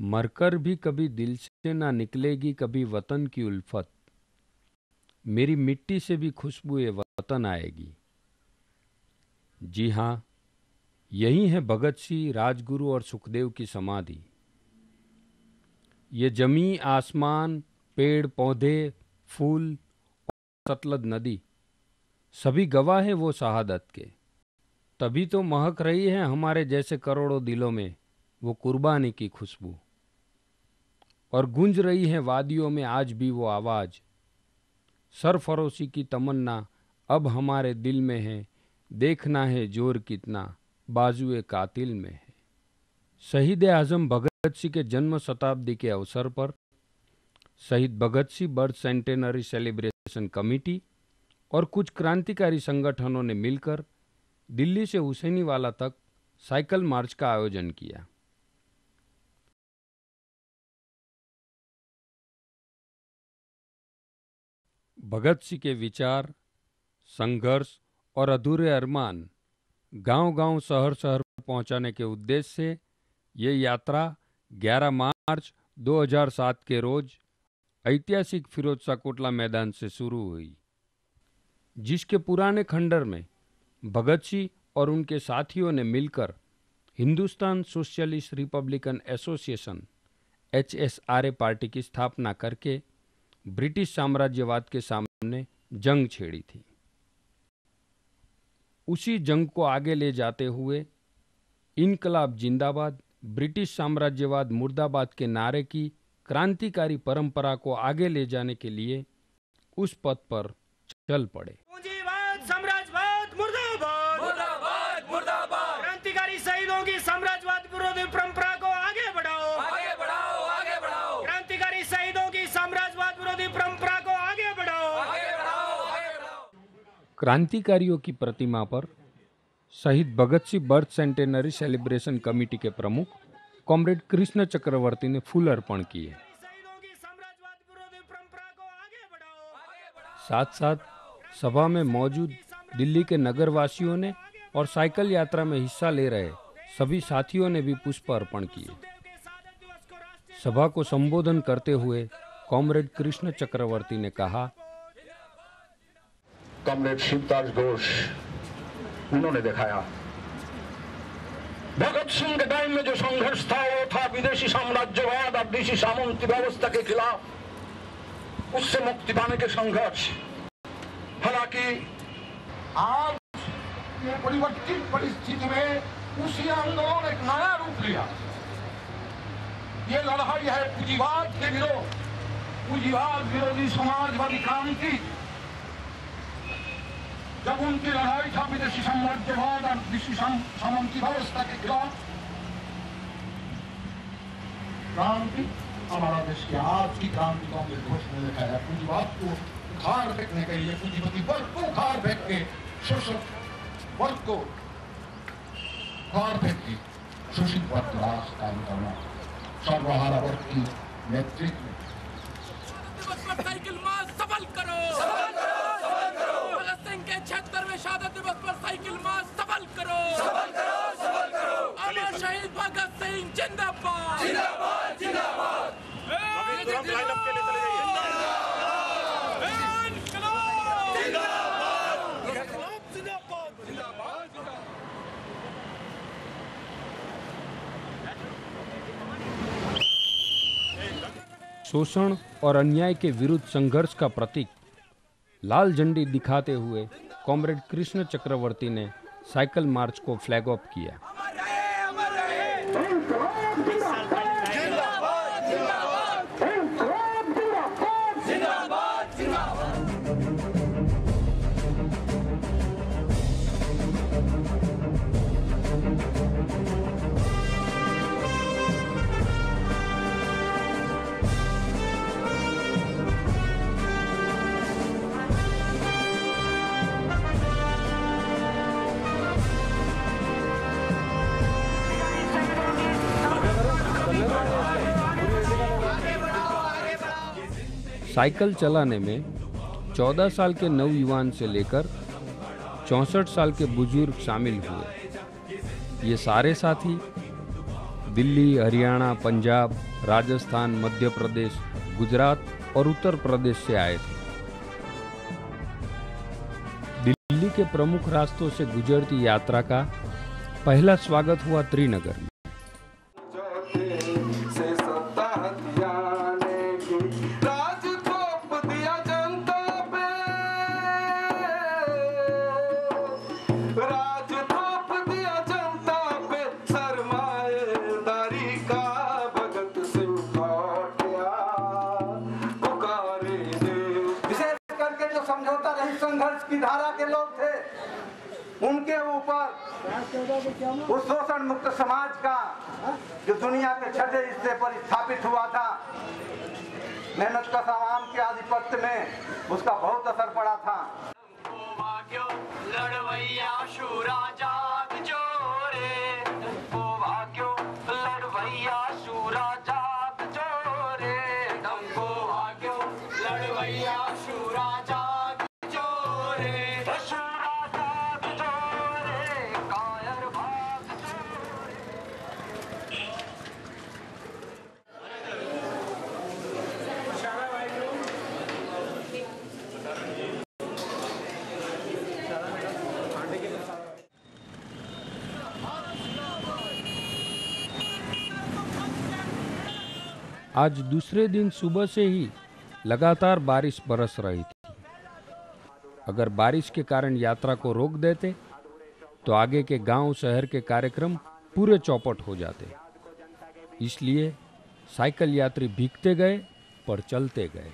मरकर भी कभी दिल से ना निकलेगी कभी वतन की उल्फत, मेरी मिट्टी से भी खुशबुए वतन आएगी। जी हाँ, यही है भगत सिंह, राजगुरु और सुखदेव की समाधि। ये जमी आसमान, पेड़ पौधे, फूल और सतलज नदी सभी गवाह हैं वो शहादत के। तभी तो महक रही है हमारे जैसे करोड़ों दिलों में वो कुर्बानी की खुशबू, और गूंज रही है वादियों में आज भी वो आवाज। सरफरोशी की तमन्ना अब हमारे दिल में है, देखना है जोर कितना बाजुए कातिल में है। शहीद आजम भगत सिंह के जन्म शताब्दी के अवसर पर शहीद Bhagat Singh birth centenary celebration committee और कुछ क्रांतिकारी संगठनों ने मिलकर दिल्ली से हुसैनीवाला तक साइकिल मार्च का आयोजन किया। भगत सिंह के विचार, संघर्ष और अधूरे अरमान गांव-गांव, शहर-शहर पहुंचाने के उद्देश्य से ये यात्रा 11 मार्च 2007 के रोज ऐतिहासिक फिरोज शाह कोटला मैदान से शुरू हुई, जिसके पुराने खंडर में भगत सिंह और उनके साथियों ने मिलकर Hindustan socialist Republican association HSRA party की स्थापना करके ब्रिटिश साम्राज्यवाद के सामने जंग छेड़ी थी। उसी जंग को आगे ले जाते हुए इनकलाब जिंदाबाद, ब्रिटिश साम्राज्यवाद मुर्दाबाद के नारे की क्रांतिकारी परंपरा को आगे ले जाने के लिए उस पथ पर चल पड़े। पूंजीवाद, साम्राज्यवाद मुर्दाबाद, मुर्दाबाद, मुर्दाबाद। क्रांतिकारी शहीदों की साम्राज्यवाद विरोधी परंपरा को आगे बढ़ाओ, आगे बढ़ाओ, आगे बढ़ाओ। क्रांतिकारी शहीदों की साम्राज्यवाद विरोधी परंपरा को आगे बढ़ाओ, आगे बढ़ाओ, आगे बढ़ाओ। क्रांतिकारियों की प्रतिमा पर शहीद Bhagat Singh birth centenary celebration committee के प्रमुख कॉमरेड कृष्ण चक्रवर्ती ने फूल अर्पण किए। साथ साथ सभा में मौजूद दिल्ली के नगरवासियों ने और साइकिल यात्रा में हिस्सा ले रहे सभी साथियों ने भी पुष्प अर्पण किए। सभा को संबोधन करते हुए कॉमरेड कृष्ण चक्रवर्ती ने कहा, कॉमरेड शिवदास घोष उन्होंने दिखाया, भगत सिंह के टाइम में जो संघर्ष था वो था विदेशी साम्राज्यवाद और देशी सामंती व्यवस्था के खिलाफ, उससे मुक्ति पाने के संघर्ष। हालांकि आज ये परिवर्तित परिस्थिति में उसी आंदोलन एक नया रूप लिया। ये लड़ाई है पूंजीवाद के विरोध, पूंजीवाद विरोधी समाजवादी क्रांति। जब उनकी लड़ाई था विदेशी साम्राज्यवाद और देशी सामंती व्यवस्था के खिलाफ, क्रांति हमारा देश की आज की क्रांति को हमने घोष में लिखा है। पूंजीवाद को उखाड़ फेंकने के लिए, पूंजीपति वर्ग को उखाड़ फेंक के, शोषक वर्ग को उखाड़ फेंक के शोषित वर्ग का राज कायम करना, सर्वहारा वर्ग की नेतृत्व में साइकिल मार्च सफल करो, सफल करो, सफल करो। भगत सिंह के 76वें शहादत दिवस पर साइकिल मार्च सफल करो, सफल करो, सफल करो। अमर शहीद भगत सिंह जिंदाबाद, जिंदाबाद, जिंदाबाद। लाइनअप के लिए चले जाइए। जिंदाबाद, जिंदाबाद, जिंदाबाद। शोषण और अन्याय के विरुद्ध संघर्ष का प्रतीक लाल झंडी दिखाते हुए कॉमरेड कृष्ण चक्रवर्ती ने साइकिल मार्च को फ्लैग ऑफ किया। साइकिल चलाने में 14 साल के नवयुवान से लेकर 64 साल के बुजुर्ग शामिल हुए। ये सारे साथी दिल्ली, हरियाणा, पंजाब, राजस्थान, मध्य प्रदेश, गुजरात और उत्तर प्रदेश से आए थे। दिल्ली के प्रमुख रास्तों से गुजरती यात्रा का पहला स्वागत हुआ त्रिनगर में। संघर्ष की धारा के लोग थे, उनके ऊपर उस शोषण मुक्त समाज का जो दुनिया के छठे हिस्से पर स्थापित हुआ था, मेहनत का आवाम के आधिपत्य में उसका बहुत असर पड़ा था। लड़वैया शूरा जाग जोरे, ओ भाग्यो लड़वैया शूरा जाग जोरे, डंको भाग्यो लड़वैया शूरा जाग जोरे, शूरा जाग जोरे, कायर भाग जोरे। आज दूसरे दिन सुबह से ही लगातार बारिश बरस रही थी। अगर बारिश के कारण यात्रा को रोक देते तो आगे के गांव शहर के कार्यक्रम पूरे चौपट हो जाते। इसलिए साइकिल यात्री भीगते गए पर चलते गए।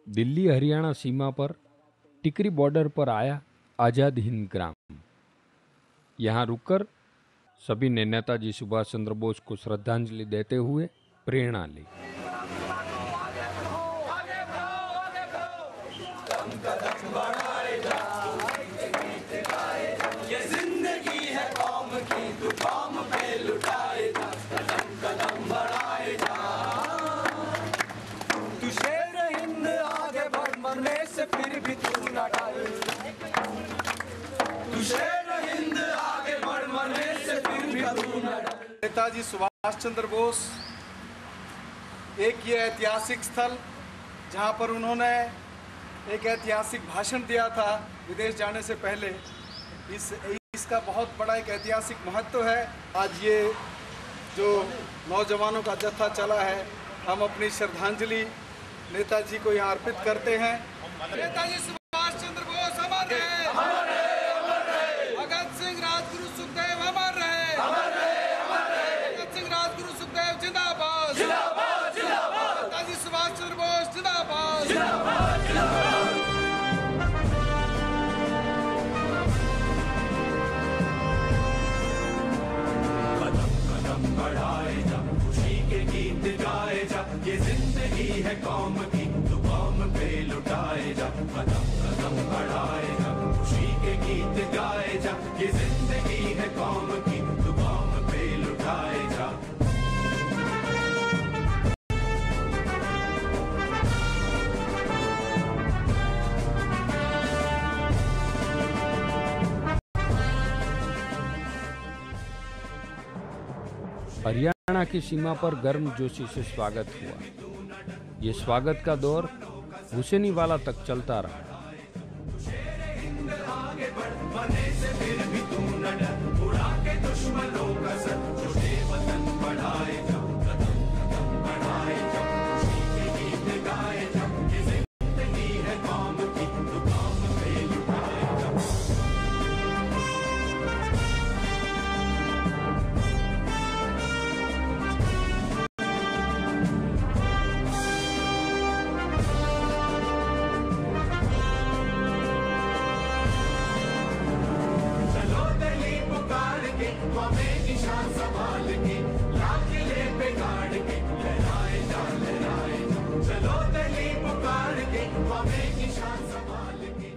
दिल्ली हरियाणा सीमा पर टिकरी बॉर्डर पर आया आजाद हिंद ग्राम। यहाँ रुककर सभी ने नेताजी सुभाष चंद्र बोस को श्रद्धांजलि देते हुए प्रेरणा ली। नेताजी सुभाष चंद्र बोस एक ये ऐतिहासिक स्थल जहां पर उन्होंने एक ऐतिहासिक भाषण दिया था विदेश जाने से पहले, इसका बहुत बड़ा एक ऐतिहासिक महत्व है। आज ये जो नौजवानों का जत्था चला है, हम अपनी श्रद्धांजलि नेताजी को यहाँ अर्पित करते हैं। नेताजी सुभाष चंद्र बोस अमर रहे, भगत सिंह राजगुरु सुखदेव अमर रहे, भगत सिंह राजगुरु सुखदेव जिंदाबाद, नेताजी सुभाष चंद्र बोस जिंदाबाद। ये जिंदगी है कौम की, तू कौम पे लुटाए जा, कदम कदम बढ़ाए जा, खुशी के गीत गाए जा। ये जिंदगी है कौम की, तू कौम पे लुटाए जा। हरियाणा की सीमा पर गर्मजोशी से स्वागत हुआ। ये स्वागत का दौर हुसैनीवाला तक चलता रहा।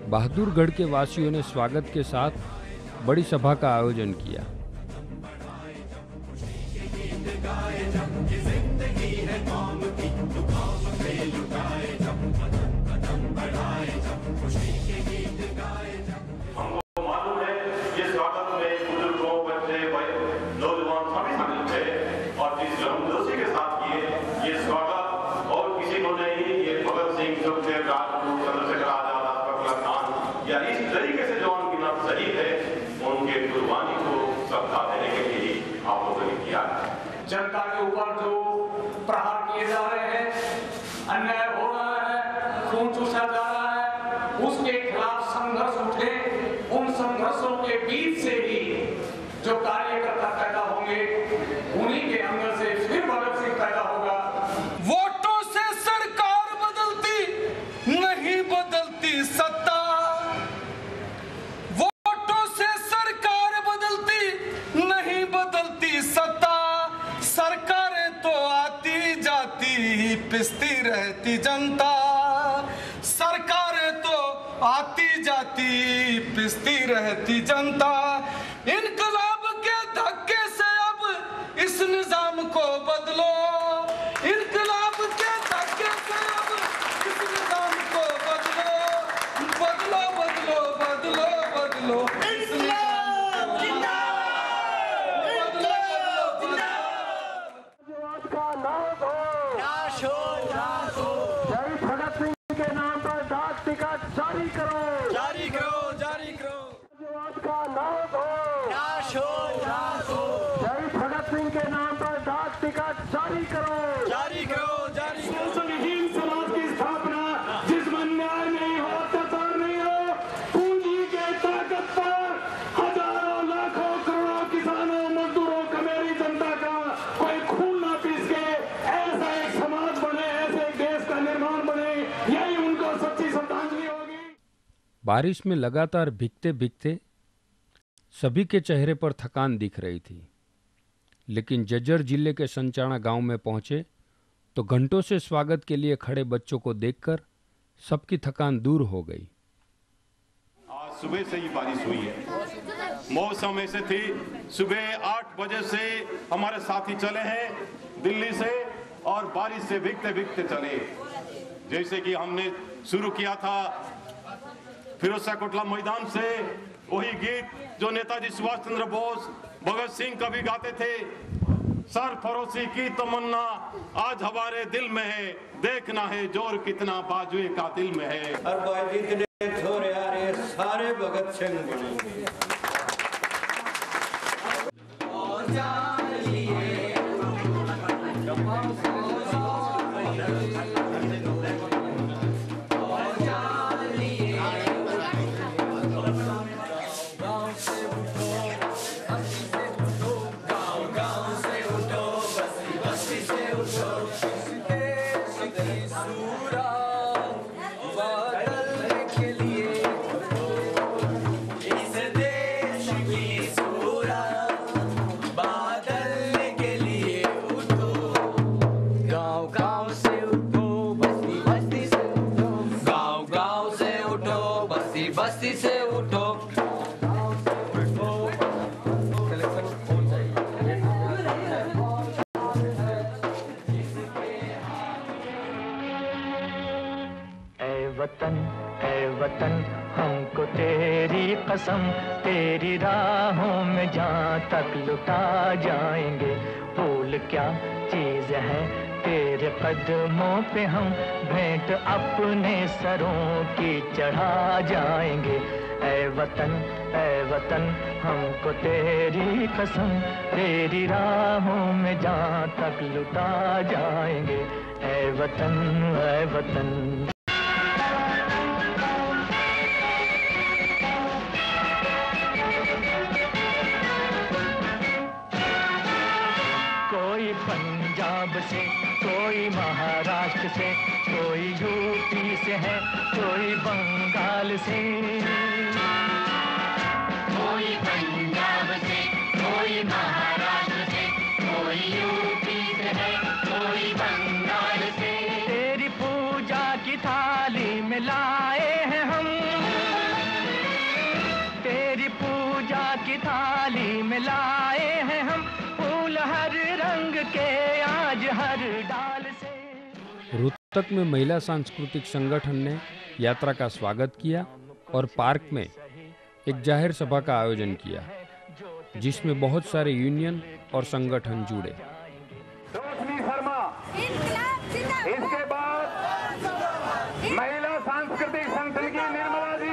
बहादुरगढ़ के वासियों ने स्वागत के साथ बड़ी सभा का आयोजन किया। जिंदगी है कौम की, रहती जनता, सरकारें तो आती जाती पिसती रहती जनता। इनकलाब के धक्के से अब इस निजाम को बदलो, इनकलाब के धक्के से अब इस निजाम को बदलो, बदलो बदलो बदलो बदलो इस निजाम को बदलो बदलो। का नाम हो जय भगत सिंह के नाम पर डाक टिकट जारी करो, जारी करो, जारी करो। का नाम हो जय भगत सिंह के नाम पर डाक टिकट जारी करो, जारी करो, जारी करो। संगठन समाज की स्थापना जिसमें अन्याय नहीं हो, अत्याचार नहीं हो, पूंजी के ताकत पर हजारों लाखों करोड़ों किसानों मजदूरों कमेरी जनता का कोई खून ना पीस के ऐसा एक समाज बने, ऐसे एक देश का निर्माण बने, यही उनको सच्ची श्रद्धांजलि होगी। बारिश में लगातार भीगते भीगते सभी के चेहरे पर थकान दिख रही थी, लेकिन जज्जर जिले के संचाणा गांव में पहुंचे तो घंटों से स्वागत के लिए खड़े बच्चों को देखकर सबकी थकान दूर हो गई। आज सुबह से ही बारिश हुई है, मौसम ऐसे थी। सुबह 8 बजे से हमारे साथी चले हैं दिल्ली से और बारिश से भीगते भीगते चले। जैसे कि हमने शुरू किया था फिरोजशाह कोटला मैदान से, वही गीत जो नेताजी सुभाष चंद्र बोस, भगत सिंह कभी गाते थे, सरफरोशी की तमन्ना आज हमारे दिल में है, देखना है जोर कितना बाजुए का दिल में है। और भाई जितने छोरे आ रहे सारे भगत सिंह बनेंगे। वतन हमको तेरी कसम, तेरी राहों में जहाँ तक लुटा जाएंगे। फूल क्या चीज है तेरे कदमों पे हम भेंट अपने सरों की चढ़ा जाएंगे। ऐ वतन हमको तेरी कसम, तेरी राहों में जहाँ तक लुटा जाएंगे। ऐ वतन पंजाब से, कोई महाराष्ट्र से, कोई यूपी से है, कोई बंगाल से। कोई पंजाब से, कोई महाराष्ट्र से, कोई यूपी से है, कोई बंगाल से। तेरी पूजा की थाली में लाए हैं हम, तेरी पूजा की थाली में लाए हैं हम, फूल हर रंग के आज हर डाल से। रोहतक में महिला सांस्कृतिक संगठन ने यात्रा का स्वागत किया और पार्क में एक जाहिर सभा का आयोजन किया, जिसमें बहुत सारे यूनियन और संगठन जुड़े। रोशनी शर्मा, इसके बाद महिला सांस्कृतिक संगठन की निर्मला जी,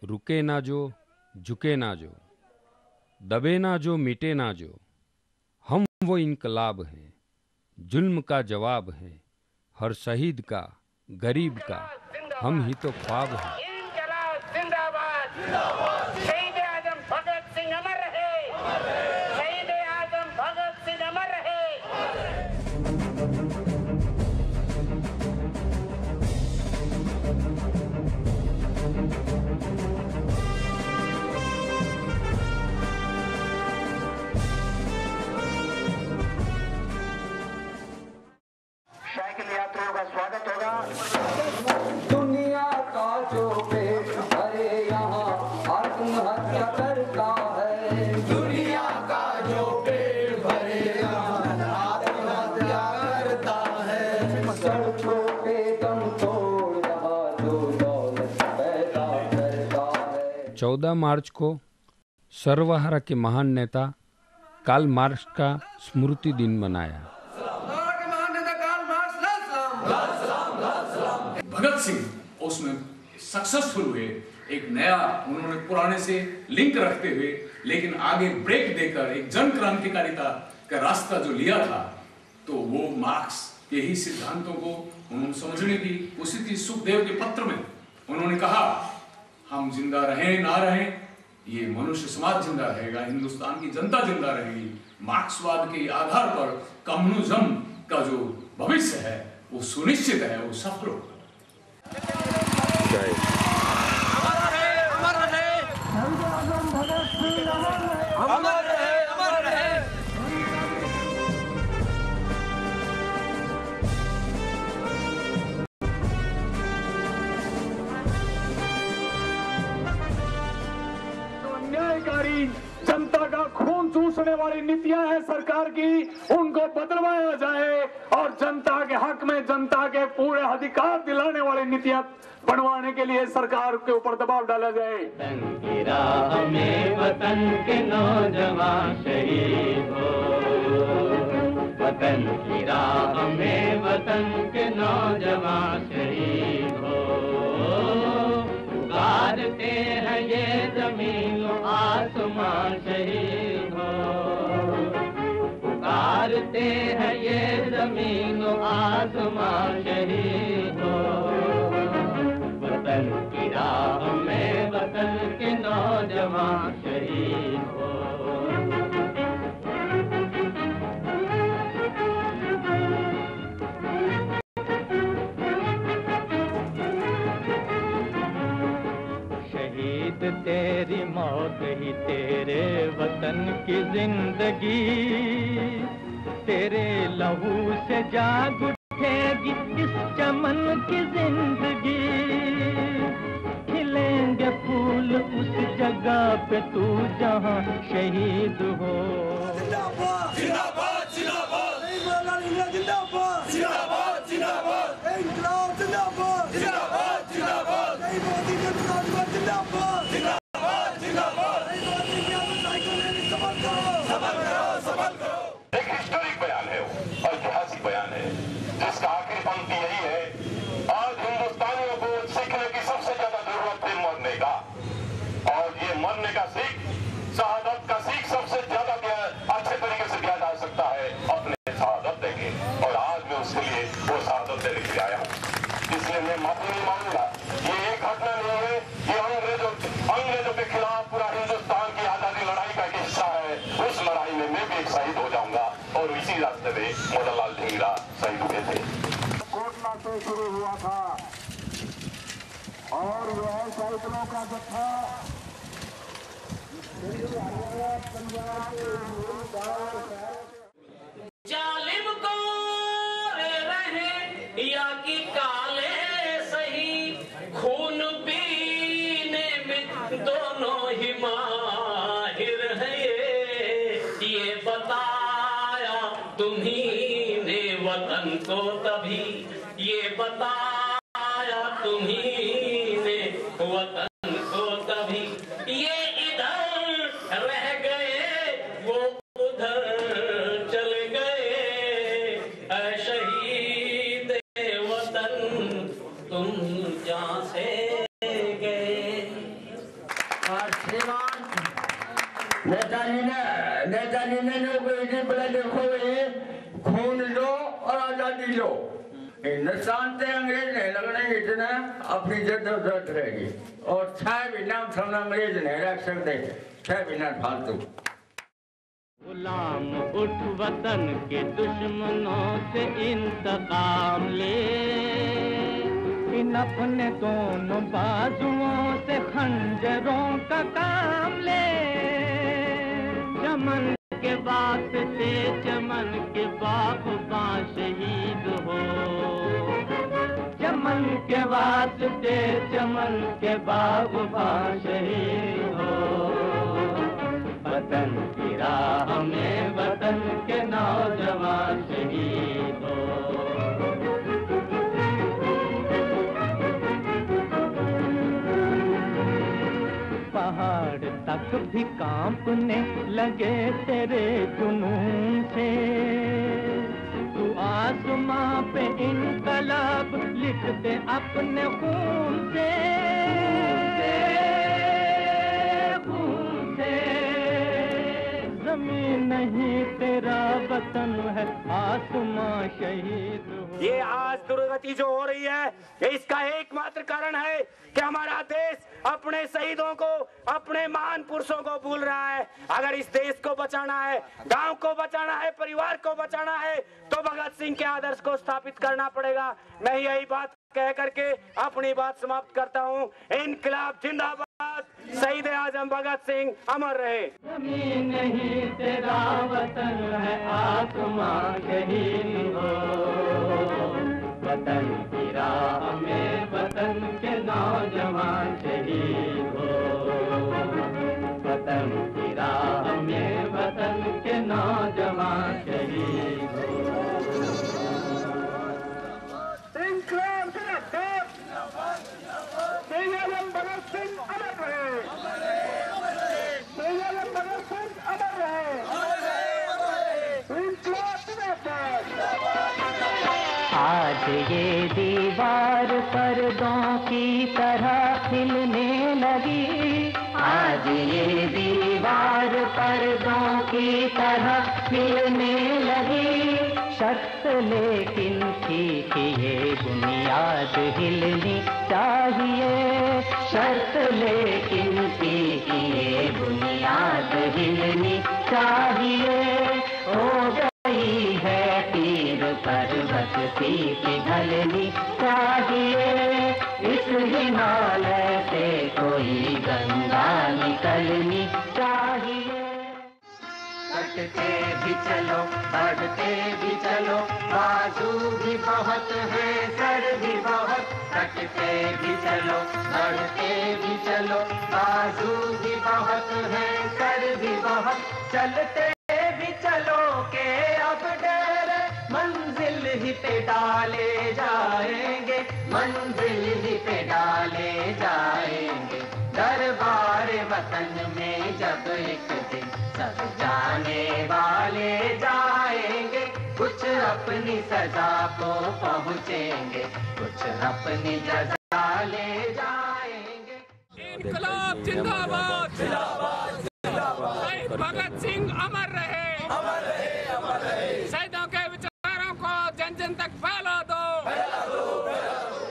रुके ना जो, झुके ना जो, दबे ना जो, मिटे ना जो, हम वो इनकलाब हैं, जुल्म का जवाब है, हर शहीद का, गरीब का, हम ही तो ख्वाब हैं। शहीद आजम भगत सिंह अमर रहे, शहीद आजम भगत सिंह अमर रहे। साइकिल यात्रियों का स्वागत होगा। दुनिया का जो पेट भरे यहाँ आत्महत्या करता है, दुनिया का जो पेट भरे यहाँ आत्महत्या करता है, सड़कों पे दम तोड़ रहा जो दौलत पैदा करता है। 14 मार्च को सर्वहारा के महान नेता कार्ल मार्क्स का स्मृति दिन मनाया। भगत सिंह उसमें सक्सेसफुल हुए, एक नया उन्होंने पुराने से लिंक रखते हुए लेकिन आगे ब्रेक देकर एक जन क्रांतिकारिता का रास्ता जो लिया था, तो वो मार्क्स के ही सिद्धांतों को उन्होंने समझने की कोशिश की। सुखदेव के पत्र में उन्होंने कहा हम जिंदा रहें ना रहें, ये मनुष्य समाज जिंदा रहेगा, हिंदुस्तान की जनता जिंदा रहेगी। मार्क्सवाद के आधार पर कम्युनिज्म का जो भविष्य है वो सुनिश्चित है, वो सफल होगा। अन्यायकारी जनता का खून चूसने वाली नीतियां हैं सरकार की, उनको बदलवाया जाए और जनता के हक में जनता के पूरे अधिकार दिलाने वाली नीतियां बनवाने के लिए सरकार के ऊपर दबाव डाला जाए। वतन की राह में वतन के नौजवान शहीद हो, वतन की राह में वतन के नौजवान शहीद हो, पुकारते हैं ये जमीन आसमान शहीद हो, पुकारते हैं ये जमीन आसमान शहीद हो, वतन की राह में वतन के नौजवान शहीद हो। शहीद तेरी मौत ही तेरे वतन की जिंदगी, तेरे लहू से जाग उठेगी इस चमन की जिंदगी, खिलेंगे फूल उस जगह पे तू जहाँ शहीद हो। जिंदाबाद जिंदाबाद जिंदाबाद जिंदाबाद जिंदाबाद जिंदाबाद इंकलाब जिंदाबाद जिंदाबाद जिंदाबाद मोदी के जिंदाबाद जिंदाबाद जिंदाबाद जिंदाबाद सफल करो सफल करो। एक हिस्टोरिक बयान है वो, ऐतिहासिक बयान है, जिसका आखिरी पंक्ति यही है, आज हिंदुस्तानियों को सीखने की सबसे ज्यादा जरूरत है मरने का, और ये मरने का सीख, शहादत का सीख सबसे ज्यादा अच्छे तरीके से दिया जा सकता है अपने शहादत देके, और आज मैं उसके लिए वो शहादत देने के लिए आया हूँ। इसलिए मैं माफी नहीं मांगूंगा, ये एक घटना नहीं है, ये अंग्रेजों के खिलाफ पूरा हिंदुस्तान की आजादी लड़ाई का एक हिस्सा है। उस लड़ाई में मैं भी एक शहीद हो जाऊंगा, और इसी रास्ते में मदन लाल ढींगरा शहीद हुए थे। कोटला से शुरू हुआ था और वह साइकिलों का जत्था जालिम को रहे या कि काले सही, खून पीने में दोनों ही माहिर हैं, ये बताया तुम्ही ने वतन को तभी, ये बताया तुम्ही ने वतन को तभी, ये इधर रह गए वो उधर चले गए, ऐ शहीद वतन तुम जहाँ से नेताजी ने बोला देखो ये खून लो और आजादी लो। हिंदुस्तान से अंग्रेज नहीं लगने इतना अपनी जद्दोजहद रहेगी और 6 महीना हम अंग्रेज नहीं रख सकते, 6 महीना फालतू। गुलाम उठ वतन के दुश्मनों से इंतकाम ले, इन अपने दोनों बाजुओं से खंजरों का काम ले। चमन के वास्ते चमन के बागबां शहीद हो, चमन के वास्ते चमन के बागबां शहीद हो। वतन की राह में वतन के नौजवान शहीद हो। पहाड़ तक भी कांपने लगे तेरे जुनून से, तू आसमां पे इनकलाब लिख दे अपने खून से। जमीन नहीं तेरा वतन है, आसमां शहीद हो। ये आज दुर्गति जो हो रही है इसका एकमात्र कारण है कि हमारा देश अपने शहीदों को, अपने महान पुरुषों को भूल रहा है। अगर इस देश को बचाना है, गांव को बचाना है, परिवार को बचाना है तो भगत सिंह के आदर्श को स्थापित करना पड़ेगा। मैं यही बात कह करके अपनी बात समाप्त करता हूँ। इनकलाब जिंदाबाद, शहीद आजम भगत सिंह अमर रहे। जमीन नहीं तेरा वतन है, आसमां शहीद हो। वतन की राह में वतन के नौजवान शहीद हो। वतन की राह में वतन के नौजवान शहीद हो। इनकलाब जिंदाबाद, शहीद आजम भगत सिंह अमर रहे। शहीद आजम भगत सिंह अमर रहे। इनकलाब जिंदाबाद। आज ये दीवार पर्दों की तरह खिलने लगी, आज ये दीवार पर्दों की तरह खिलने लगी। शर्त लेकिन थी कि ये बुनियाद हिलनी चाहिए, शर्त लेकिन थी कि ये बुनियाद हिलनी चाहिए। हो गई है तीर पर्वत सी पिघलनी चाहिए, इस हिमालय से कोई गंगा निकलनी चाहिए। कटते भी चलो, बढ़ते भी चलो, बाजू भी बहुत है, सर भी बहुत। कटते भी चलो, बढ़ते भी चलो, बाजू भी बहुत है, सर भी बहुत। चलते भी चलो के अब डर मंजिल ही पे डाले जाएंगे, मंजिल ही पे डाले जाएंगे। दरबार वतन में जब एक दिन सब जाने वाले जाएंगे, कुछ अपनी सजा को पहुँचेंगे, कुछ अपनी जजा ले जाएंगे। इनकलाब जिंदाबाद, जिंदाबाद, जिंदाबाद। शहीद भगत सिंह अमर रहे, अमर रहे, अमर रहे। शहीदों के विचारों को जन जन तक फैला दो, फैला दो, फैला दो।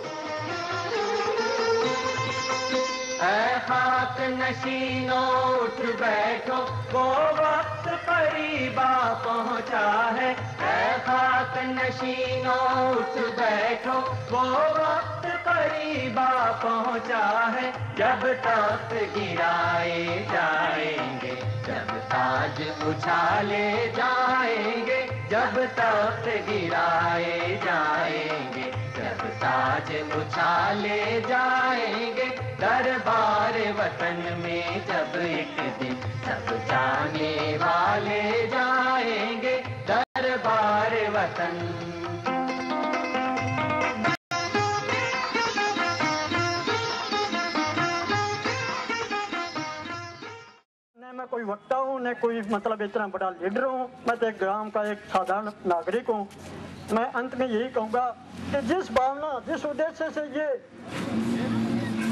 ऐ खाक नशीनों उठ बैठो, वो वक्त करीबा पहुँचा है। ऐ खाक नशीनों उठ बैठो, वो वक्त करीबा पहुँचा है। जब तख्त गिराए जाएंगे, जब ताज उछाले जाएंगे, जब तख्त गिराए जाएंगे, जब ताज उछाले जाएंगे। दरबार वतन में जब एक दिन सब जाने वाले जाएंगे, दरबार वतन। मैं कोई वक्ता हूँ, न कोई मतलब इतना बड़ा लीडर हूँ। मैं तो एक ग्राम का एक साधारण नागरिक हूँ। मैं अंत में यही कहूँगा कि जिस भावना, जिस उद्देश्य से ये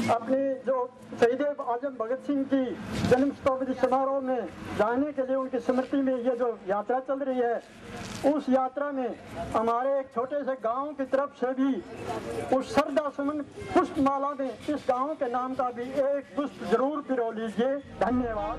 अपनी जो शहीद आजम भगत सिंह की जन्म शताब्दी समारोह में जाने के लिए उनकी स्मृति में ये जो यात्रा चल रही है, उस यात्रा में हमारे एक छोटे से गांव की तरफ से भी उस श्रद्धा सुमन पुष्पमाला में इस गांव के नाम का भी एक पुष्प जरूर पिरो लीजिए। धन्यवाद।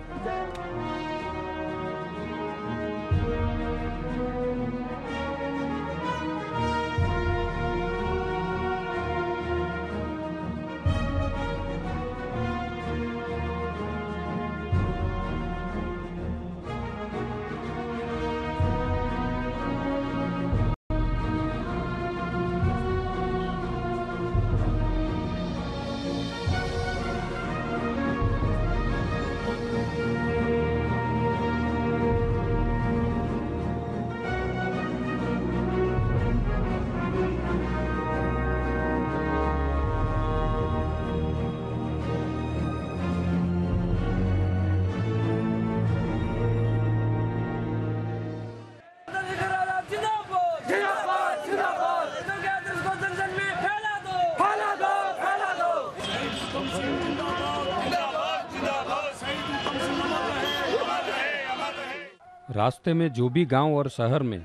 रास्ते में जो भी गांव और शहर में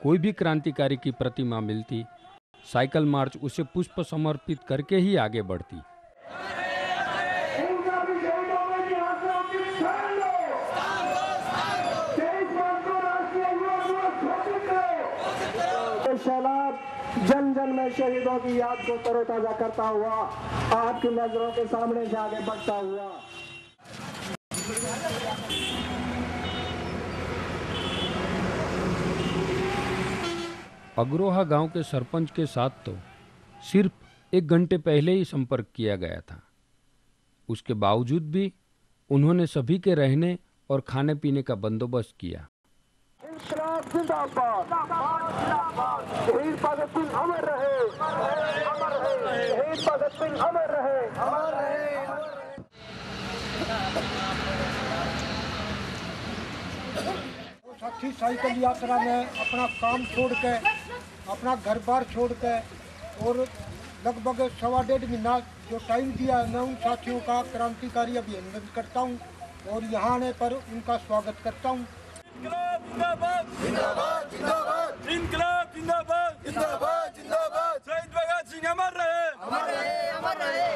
कोई भी क्रांतिकारी की प्रतिमा मिलती, साइकिल मार्च उसे पुष्प समर्पित करके ही आगे बढ़ती। सैलाब जन जन में शहीदों की याद को तरोताजा करता हुआ आपकी नजरों के सामने से आगे बढ़ता हुआ। अग्रोहा गांव के सरपंच के साथ तो सिर्फ 1 घंटे पहले ही संपर्क किया गया था। उसके बावजूद भी उन्होंने सभी के रहने और खाने पीने का बंदोबस्त किया। इंकलाब जिंदाबाद, शहीद भगत सिंह अमर रहे, शहीद भगत सिंह अमर रहे, अमर रहे। साथी साइकिल यात्रा में अपना काम छोड़ के, अपना घर बार छोड़ के और लगभग 1.5 महीना जो टाइम दिया है, मैं उन साथियों का क्रांतिकारी अभिनंदन करता हूं और यहाँ आने पर उनका स्वागत करता हूं। जिंदाबाद जिंदाबाद जिंदाबाद, इंकलाब जिंदाबाद जिंदाबाद जिंदाबाद, शहीद भगत सिंह अमर रहे, अमर रहे, अमर रहे।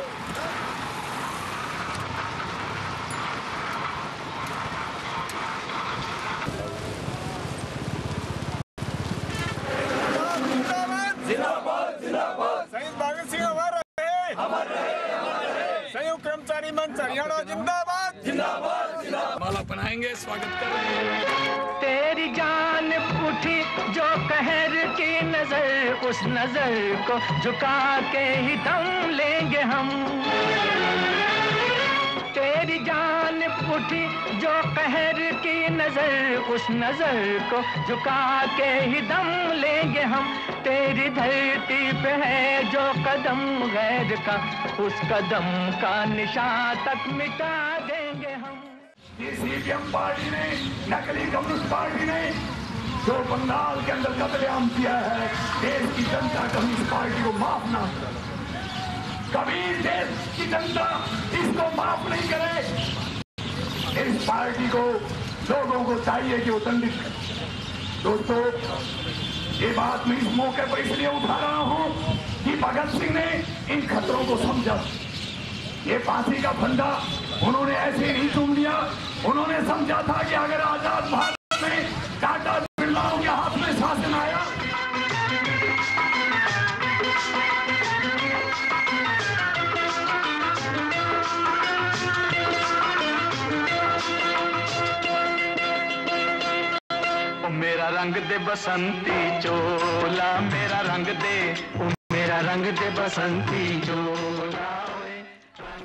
जिंदाबाद जिंदाबाद, शहीद भगत सिंह अमर रहे, अमर रहे, अमर रहे। संयुक्त कर्मचारी मंच हरियाणा जिंदाबाद जिंदाबाद जिंदाबाद। माला पहनाएंगे, स्वागत करेंगे। तेरी जान उठी जो कहर की नजर, उस नजर को झुका के ही दम लेंगे हम। तेरी जान उठी जो कहर की नजर, उस नजर को झुका के ही दम लेंगे हम। तेरी धरती पे है जो कदम गैर का, उस कदम का निशान तक मिटा देंगे हम। सीपीएम पार्टी ने, नकली कम्युनिस्ट पार्टी ने जो बंगाल के अंदर कत्लेआम किया है, देश की जनता कभी इस पार्टी को माफ ना करे, कभी देश की जनता इसको माफ नहीं करे। इस पार्टी को लोगों को चाहिए कि वो दंडित करे। दोस्तों, ये बात मैं इस मौके पर इसलिए उठा रहा हूं कि भगत सिंह ने इन खतरों को समझा। ये फांसी का फंदा उन्होंने ऐसे नहीं चूम लिया। उन्होंने समझा था कि अगर आजाद भारत में टाटा बिरलाओं के हाथ में शासन आया, मेरा रंग दे बसंती चोला, मेरा रंग दे, मेरा रंग दे बसंती चोला।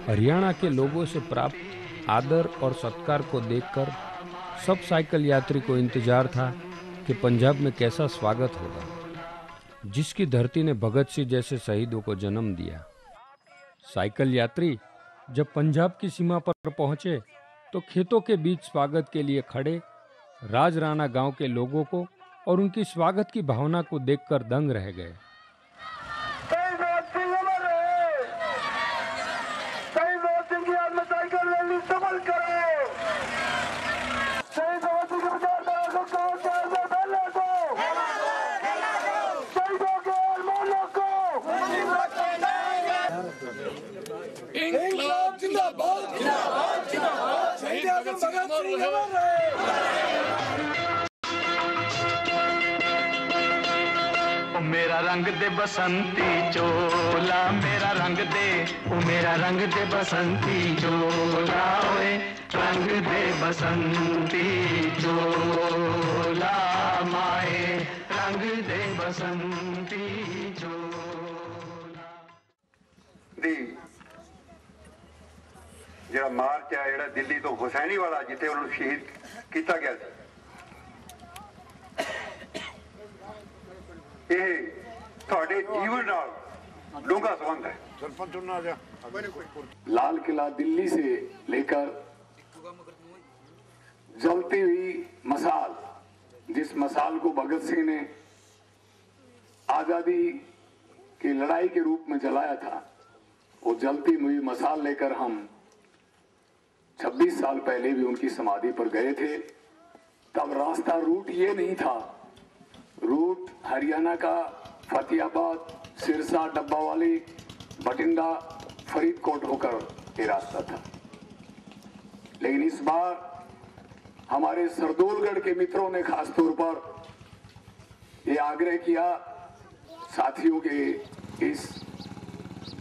हरियाणा के लोगों से प्राप्त आदर और सत्कार को देखकर सब साइकिल यात्री को इंतजार था कि पंजाब में कैसा स्वागत होगा, जिसकी धरती ने भगत सिंह जैसे शहीदों को जन्म दिया। साइकिल यात्री जब पंजाब की सीमा पर पहुंचे तो खेतों के बीच स्वागत के लिए खड़े राजराणा गांव के लोगों को और उनकी स्वागत की भावना को देखकर दंग रह गए। इंकलाब जिंदाबाद जिंदाबाद जिंदाबाद शहीद आजम भगत सिंह अमर रहे। मेरा रंग दे बसंती चोला मेरा रंग दे ओ मेरा रंग दे बसंती चोला ओए रंग दे बसंती चोला माए रंग दे बसंती चोला दी ਜਿਹੜਾ ਮਾਰਚ ਹੈ ਜਿਹੜਾ ਦਿੱਲੀ ਤੋਂ ਹੁਸੈਨੀ ਵਾਲਾ ਜਿੱਥੇ ਉਹਨਾਂ ਨੂੰ ਸ਼ਹੀਦ ਕੀਤਾ ਗਿਆ ਸੀ ਇਹ ਤੁਹਾਡੇ ਜੀਵਨ ਨਾਲ ਡੂੰਘਾ ਸੰਬੰਧ ਹੈ। सरपंच चुनना आ जा। लाल किला दिल्ली से लेकर जलती हुई मसाल, जिस मसाल को भगत सिंह ने आजादी की लड़ाई के रूप में जलाया था, वो जलती हुई मसाल लेकर हम 26 साल पहले भी उनकी समाधि पर गए थे। तब रास्ता रूट ये नहीं था, रूट हरियाणा का फतेहाबाद, सिरसा, डब्बावाली, बठिंडा, फरीदकोट होकर ये रास्ता था। लेकिन इस बार हमारे सरदोलगढ़ के मित्रों ने खास तौर पर ये आग्रह किया, साथियों के इस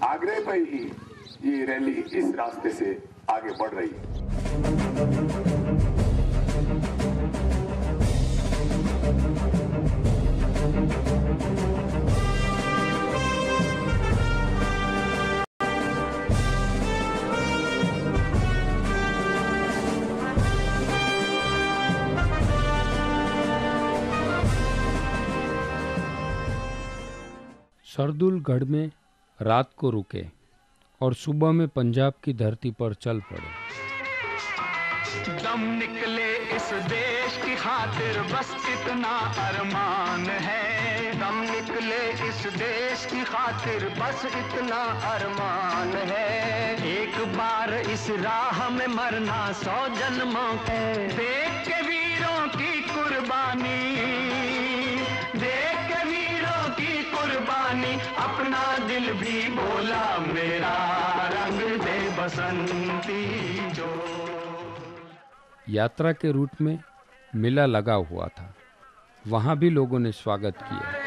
आग्रह पर ही ये रैली इस रास्ते से आगे बढ़ रही है। सरदुलगढ़ में रात को रुके और सुबह में पंजाब की धरती पर चल पड़े। दम निकले इस देश की खातिर बस इतना अरमान है, दम निकले इस देश की खातिर बस इतना अरमान है। एक बार इस राह में मरना 100 जन्मों के, देख के वीरों की कुर्बानी, देख के वीरों की कुर्बानी, अपना दिल भी बोला मेरा रंग दे बसंती जो। यात्रा के रूट में मेला लगा हुआ था, वहां भी लोगों ने स्वागत किया।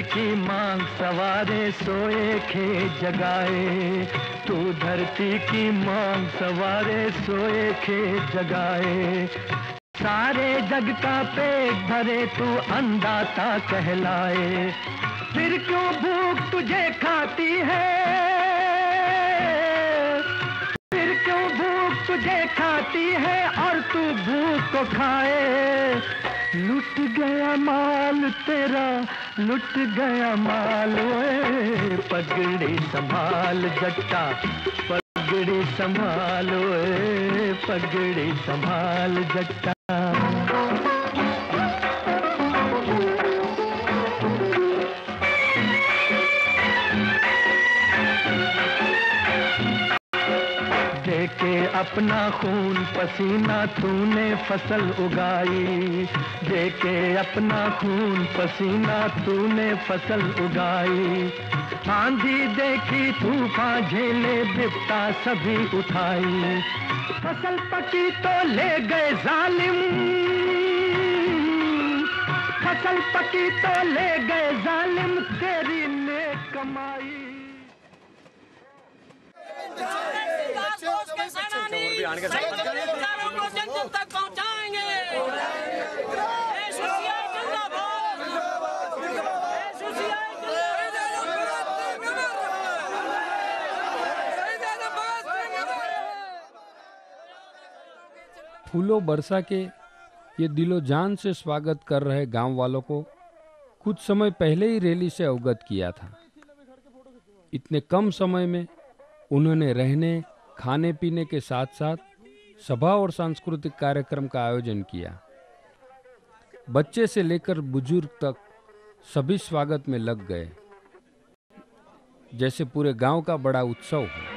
की मांग सवारे सोए खेत जगाए, तू धरती की मांग सवारे सोए खेत जगाए। सारे जग का पेट भरे तू अन्नदाता कहलाए, फिर क्यों भूख तुझे खाती है, फिर क्यों भूख तुझे खाती है और तू भूख को खाए। लुट गया माल तेरा, लुट गया माल, ओए पगड़ी संभाल जट्टा, पगड़ी संभाल, ओए पगड़ी संभाल जट्टा। देके अपना खून पसीना तूने फसल उगाई, देके अपना खून पसीना तूने फसल उगाई। आंधी देखी तूफान झेले बिपता सभी उठाई, फसल पकी तो ले गए जालिम, फसल पकी तो ले गए जालिम, तेरी नेक कमाई। जन जन तक पहुंचाएंगे। फूलों बरसा के ये दिलो जान से स्वागत कर रहे गांव वालों को कुछ समय पहले ही रैली से अवगत किया था। इतने कम समय में उन्होंने रहने खाने पीने के साथ साथ सभा और सांस्कृतिक कार्यक्रम का आयोजन किया। बच्चे से लेकर बुजुर्ग तक सभी स्वागत में लग गए, जैसे पूरे गांव का बड़ा उत्सव हो।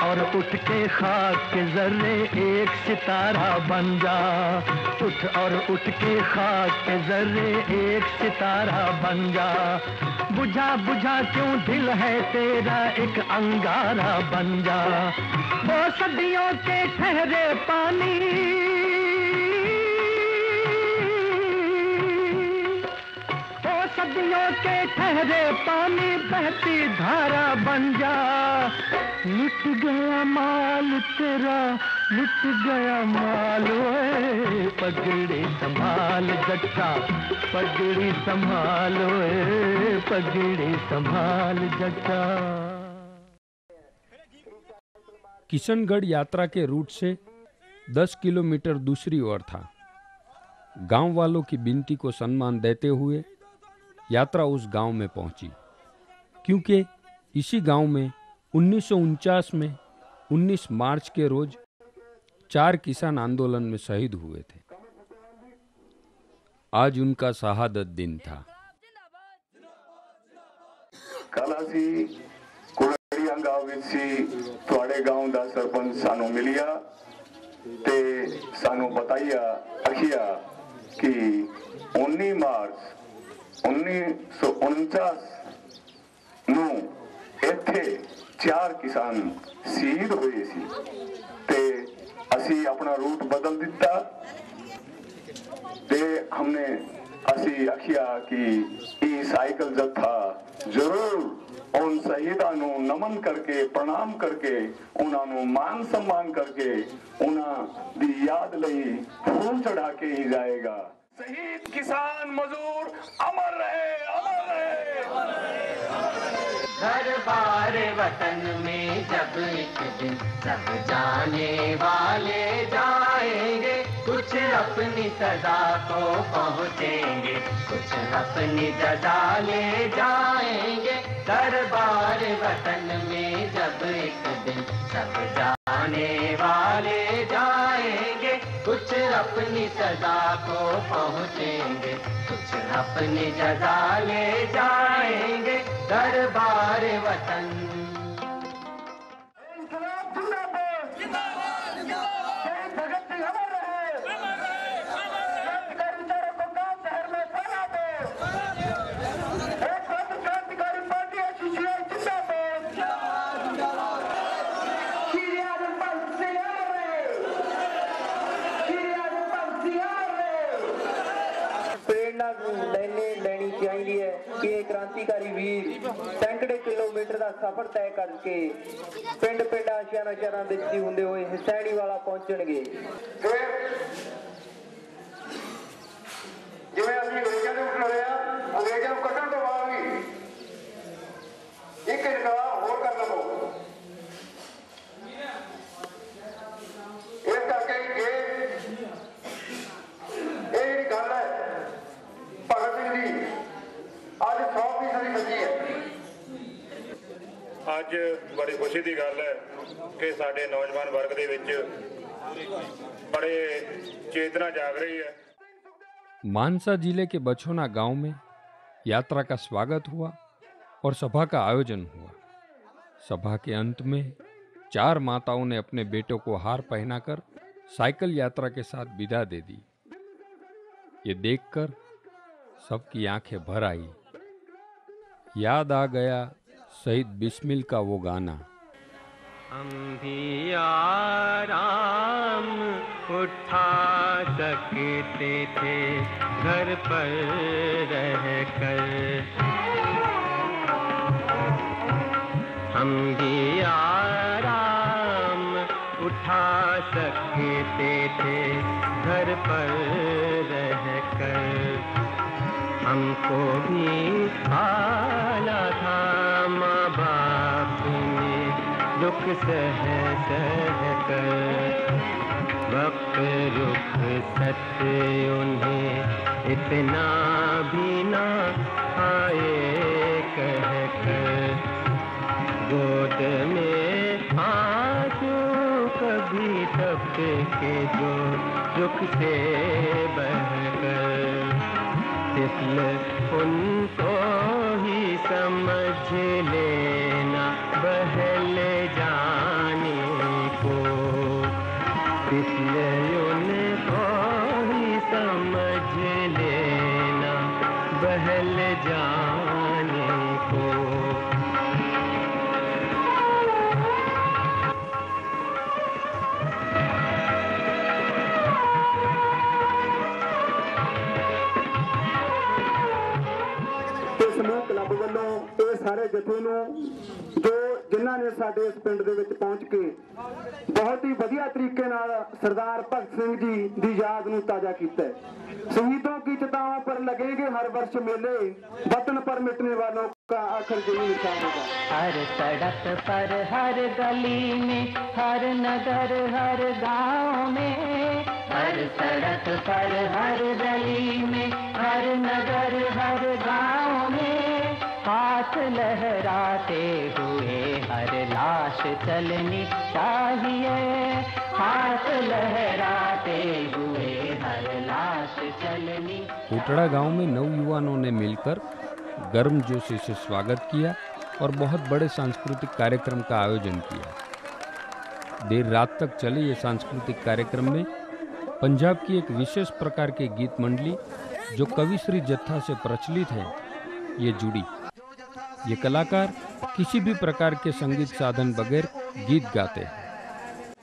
और उठ के खाक के जर्रे एक सितारा बन जा, उठ और उठ के खाक के जर्रे एक सितारा बन जा, बुझा बुझा क्यों दिल है तेरा एक अंगारा बन जा, वो सदियों के ठहरे पानी, वो सदियों के ठहरे पानी बहती धारा बन जा, लुट गया माल तेरा, लुट गया माल, ओए पगड़ी संभाल जट्टा, पगड़ी संभाल, ओए पगड़ी संभाल जट्टा। किशनगढ़ यात्रा के रूट से 10 किलोमीटर दूसरी ओर था। गांव वालों की विनती को सम्मान देते हुए यात्रा उस गांव में पहुंची, क्योंकि इसी गांव में 1949 में 19 मार्च के रोज 4 किसान आंदोलन में शहीद हुए थे। आज उनका शहादत दिन था। कल असी कुड़िया गांव थोड़े गांव का सरपंच सानू मिलिया ते सानू बताइया अखिया कि 19 मार्च 1949 ਨੂੰ ਇੱਥੇ 4 किसान शहीद हुए सी ते असी अपना रूट बदल दिता ते हमने असी आखिया कि ये साइकिल जत्था जरूर उन शहीदां नू नमन करके प्रणाम करके उन्होंने मान सम्मान करके उन्हों दी याद लई फूल चढ़ा के ही जाएगा। शहीद किसान मजदूर अमर रहे, अमर रहे। दरबार वतन में जब एक दिन सब जाने वाले जाएंगे, कुछ अपनी सदा को पहुँचेंगे, कुछ अपनी सदा ले जाएंगे। दरबार वतन में जब एक दिन सब जाने वाले जाएंगे, कुछ अपनी सदा को पहुँचेंगे, कुछ अपनी जगह ले जाएंगे। दरबार वतन लेनी चाहिए कि क्रांतिकारी वीर सैकड़े किलोमीटर का सफर तय करके पिंड पिंडा शहर शहर विच हुंदे होए हुसैनी वाला पहुंचणगे। जिवें असीं अंग्रेज़ां दे उठ लड़िया, अंग्रेज़ां नूं कट्टण तो बाद भी एक इनकलाब होर करना पਊ। इस करके ये जिहड़ी गल है भगत सिंह दी अज 100% सच्ची है। ਅੱਜ बड़ी खुशी की गल है कि साडे नौजवान वर्ग दे विच बड़े चेतना जाग रही है। मानसा जिले के बछौना गांव में यात्रा का स्वागत हुआ और सभा का आयोजन हुआ। सभा के अंत में 4 माताओं ने अपने बेटों को हार पहनाकर साइकिल यात्रा के साथ विदा दे दी। ये देखकर सबकी आंखें भर आई। याद आ गया शहीद बिस्मिल का वो गाना, हम भी आराम उठा सकते थे घर पर रहकर, हम भी आराम उठा सकते थे घर पर रहकर, हमको भी आना था। माँ बाप ने दुख सह सह कर वक्त रुख सत्य उन्हें इतना भी ना आए कह कर। गोद में आंसू कभी तप के जो दुख से बहकर तिफल उनको ही समझ लेना बहल जाने को। तिफल उनको ही समझ लेना बहल जाने को। ਸਮੂਹ ਕਲੱਬ ਵੱਲੋਂ ਇਹ ਸਾਰੇ ਜਥੇ ਨੂੰ ਜੋ ਜਿਨ੍ਹਾਂ ਨੇ ਸਾਡੇ ਇਸ ਪਿੰਡ ਦੇ ਵਿੱਚ ਪਹੁੰਚ ਕੇ ਬਹੁਤ ਹੀ ਵਧੀਆ ਤਰੀਕੇ ਨਾਲ ਸਰਦਾਰ ਭਗਤ ਸਿੰਘ ਜੀ ਦੀ ਯਾਦ ਨੂੰ ਤਾਜ਼ਾ ਕੀਤਾ ਹੈ। शहीदों की चिताओं पर लगेंगे हर वर्ष मेले, वतन पर मिटने वालों का आखिर यही निशान होगा। हर सड़क पर, हर गली में, हर नगर, हर गांव में, हर सड़क पर, हर गली में, हर नगर, हर गांव में हाथ लहराते हुए हर लाश चलनी चाहिए। हाथ लहराते हुए हर लाश चलनी। कोटड़ा गांव में नवयुवानों ने मिलकर गर्मजोशी से स्वागत किया और बहुत बड़े सांस्कृतिक कार्यक्रम का आयोजन किया। देर रात तक चले ये सांस्कृतिक कार्यक्रम में पंजाब की एक विशेष प्रकार की गीत मंडली जो कविश्री जत्था से प्रचलित है, ये जुड़ी। ये कलाकार किसी भी प्रकार के संगीत साधन बगैर गीत गाते हैं।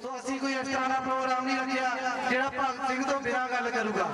तो ਅਸੀਂ ਕੋਈ ਐਕਸਟਰਾ ਪ੍ਰੋਗਰਾਮ ਨਹੀਂ ਰੱਖਿਆ ਜਿਹੜਾ ਭਗਤ ਸਿੰਘ ਤੋਂ ਬਿਨਾਂ ਗੱਲ ਕਰੂਗਾ।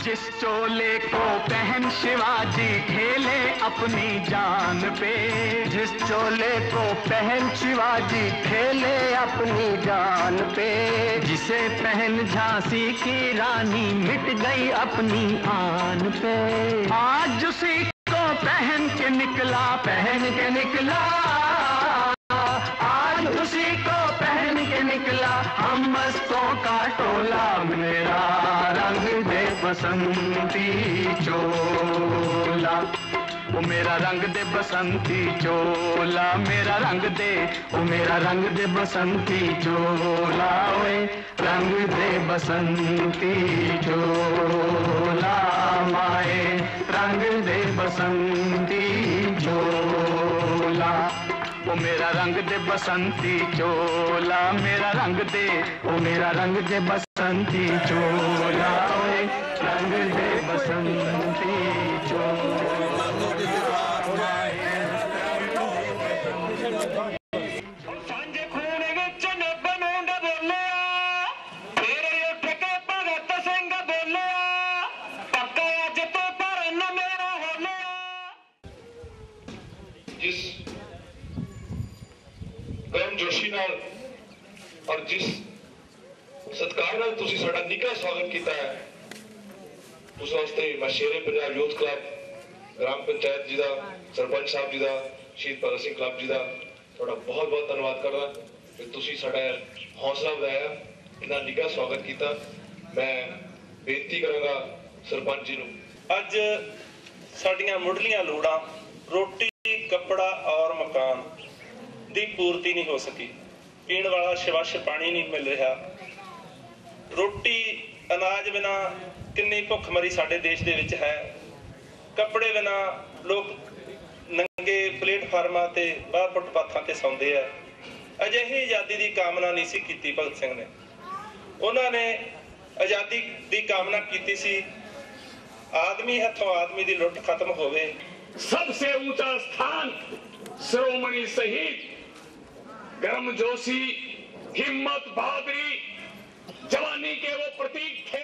जिस चोले को पहन शिवाजी खेले अपनी जान पे, जिस चोले को पहन शिवाजी खेले अपनी जान पे, जिसे पहन झांसी की रानी मिट गई अपनी आन पे। आज उसी को पहन के निकला, पहन के निकला, आज उसी को पहन के निकला हम मस्तों का टोला। मेरा रंग दे बसंती चोला, ओ मेरा रंग दे बसंती चोला, मेरा रंग दे, ओ मेरा रंग दे बसंती चोला, ओए रंग दे बसंती चोला, माए रंग दे बसंती चोला। ओ मेरा रंग दे बसंती चोला, मेरा रंग दे, ओ मेरा रंग दे बसंती चोला, ओए रंग दे बसंती चोला। जोशी नाल और जिस सत्कार नाल ਤੁਸੀਂ ਸਾਡਾ ਨਿੱਘਾ ਸਵਾਗਤ ਕੀਤਾ ਹੈ ਉਸ ਵਾਸਤੇ ਮੈਂ ਸ਼ੇਰੇ ਪੰਜਾਬ ਯੂਥ ਕਲੱਬ ग्राम पंचायत जी का सरपंच साहब जी का शहीद भगत सिंह क्लब जी का थोड़ा बहुत बहुत धन्यवाद करदा कि तुसी साडा हौसला बढ़ाया इन्ना निघा स्वागत किया। मैं बेनती करांगा सरपंच जी नूं अज साडियां मुढ़लियां लोड़ां रोटी कपड़ा और मकान दी पूर्ति नहीं हो सकी। पीण वाला स्वच्छ पानी नहीं मिल रहा। रोटी अनाज बिना किन्नी भुखमरी साडे देश दे विच है। कपड़े बिना लोग नंगे प्लेटफार्मां ते बाहर फुटपाथां ते सौंदे है। अजिही आज़ादी की कामना नहीं सी कीती भगत सिंह ने। उन्होंने आज़ादी की कामना की सी आदमी हथों आदमी की लुट खत्म होवे। सबसे ऊंचा स्थान शिरोमणि शहीद गर्मजोशी, हिम्मत, बहादुरी, जवानी के वो प्रतीक थे।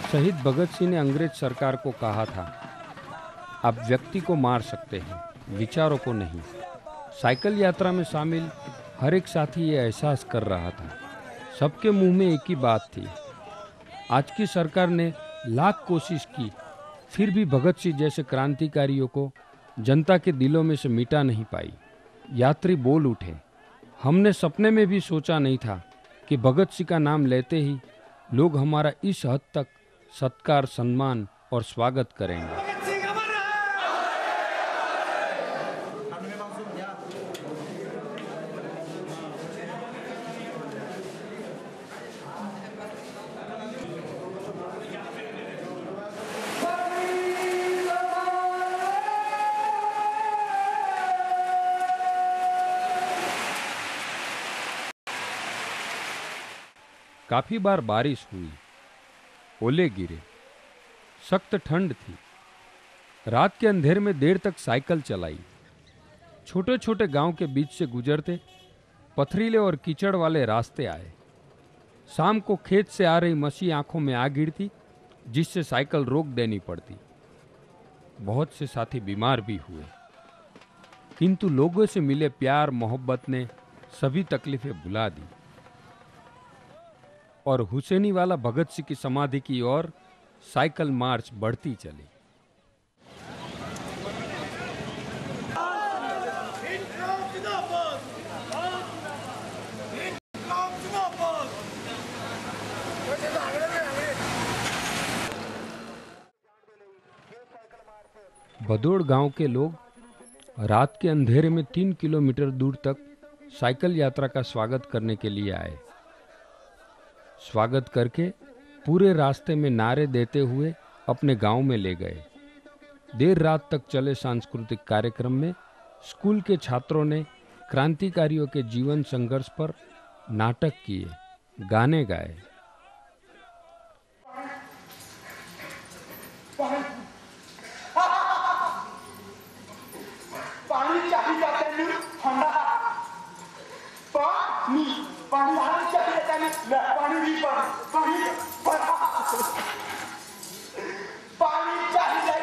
शहीद भगत सिंह ने अंग्रेज सरकार को कहा था, आप व्यक्ति को मार सकते हैं, विचारों को नहीं। साइकिल यात्रा में शामिल हर एक साथी ये एहसास कर रहा था। सबके मुंह में एक ही बात थी। आज की सरकार ने लाख कोशिश की, फिर भी भगत सिंह जैसे क्रांतिकारियों को जनता के दिलों में से मिटा नहीं पाई। यात्री बोल उठे, हमने सपने में भी सोचा नहीं था कि भगत सिंह का नाम लेते ही लोग हमारा इस हद तक सत्कार, सम्मान और स्वागत करेंगे। काफी बार बारिश हुई, ओले गिरे, सख्त ठंड थी। रात के अंधेरे में देर तक साइकिल चलाई। छोटे छोटे गांव के बीच से गुजरते पथरीले और कीचड़ वाले रास्ते आए। शाम को खेत से आ रही मसी आंखों में आ गिरती, जिससे साइकिल रोक देनी पड़ती। बहुत से साथी बीमार भी हुए, किंतु लोगों से मिले प्यार मोहब्बत ने सभी तकलीफें भुला दी और हुसैनी वाला भगत सिंह की समाधि की ओर साइकिल मार्च बढ़ती चली। भदौड़ गांव के लोग रात के अंधेरे में 3 किलोमीटर दूर तक साइकिल यात्रा का स्वागत करने के लिए आए। स्वागत करके पूरे रास्ते में नारे देते हुए अपने गांव में ले गए। देर रात तक चले सांस्कृतिक कार्यक्रम में स्कूल के छात्रों ने क्रांतिकारियों के जीवन संघर्ष पर नाटक किए, गाने गाए। पानी चाहिए ठंडा पानी पानी चाहिए पानी भी पानी पानी चाहिए।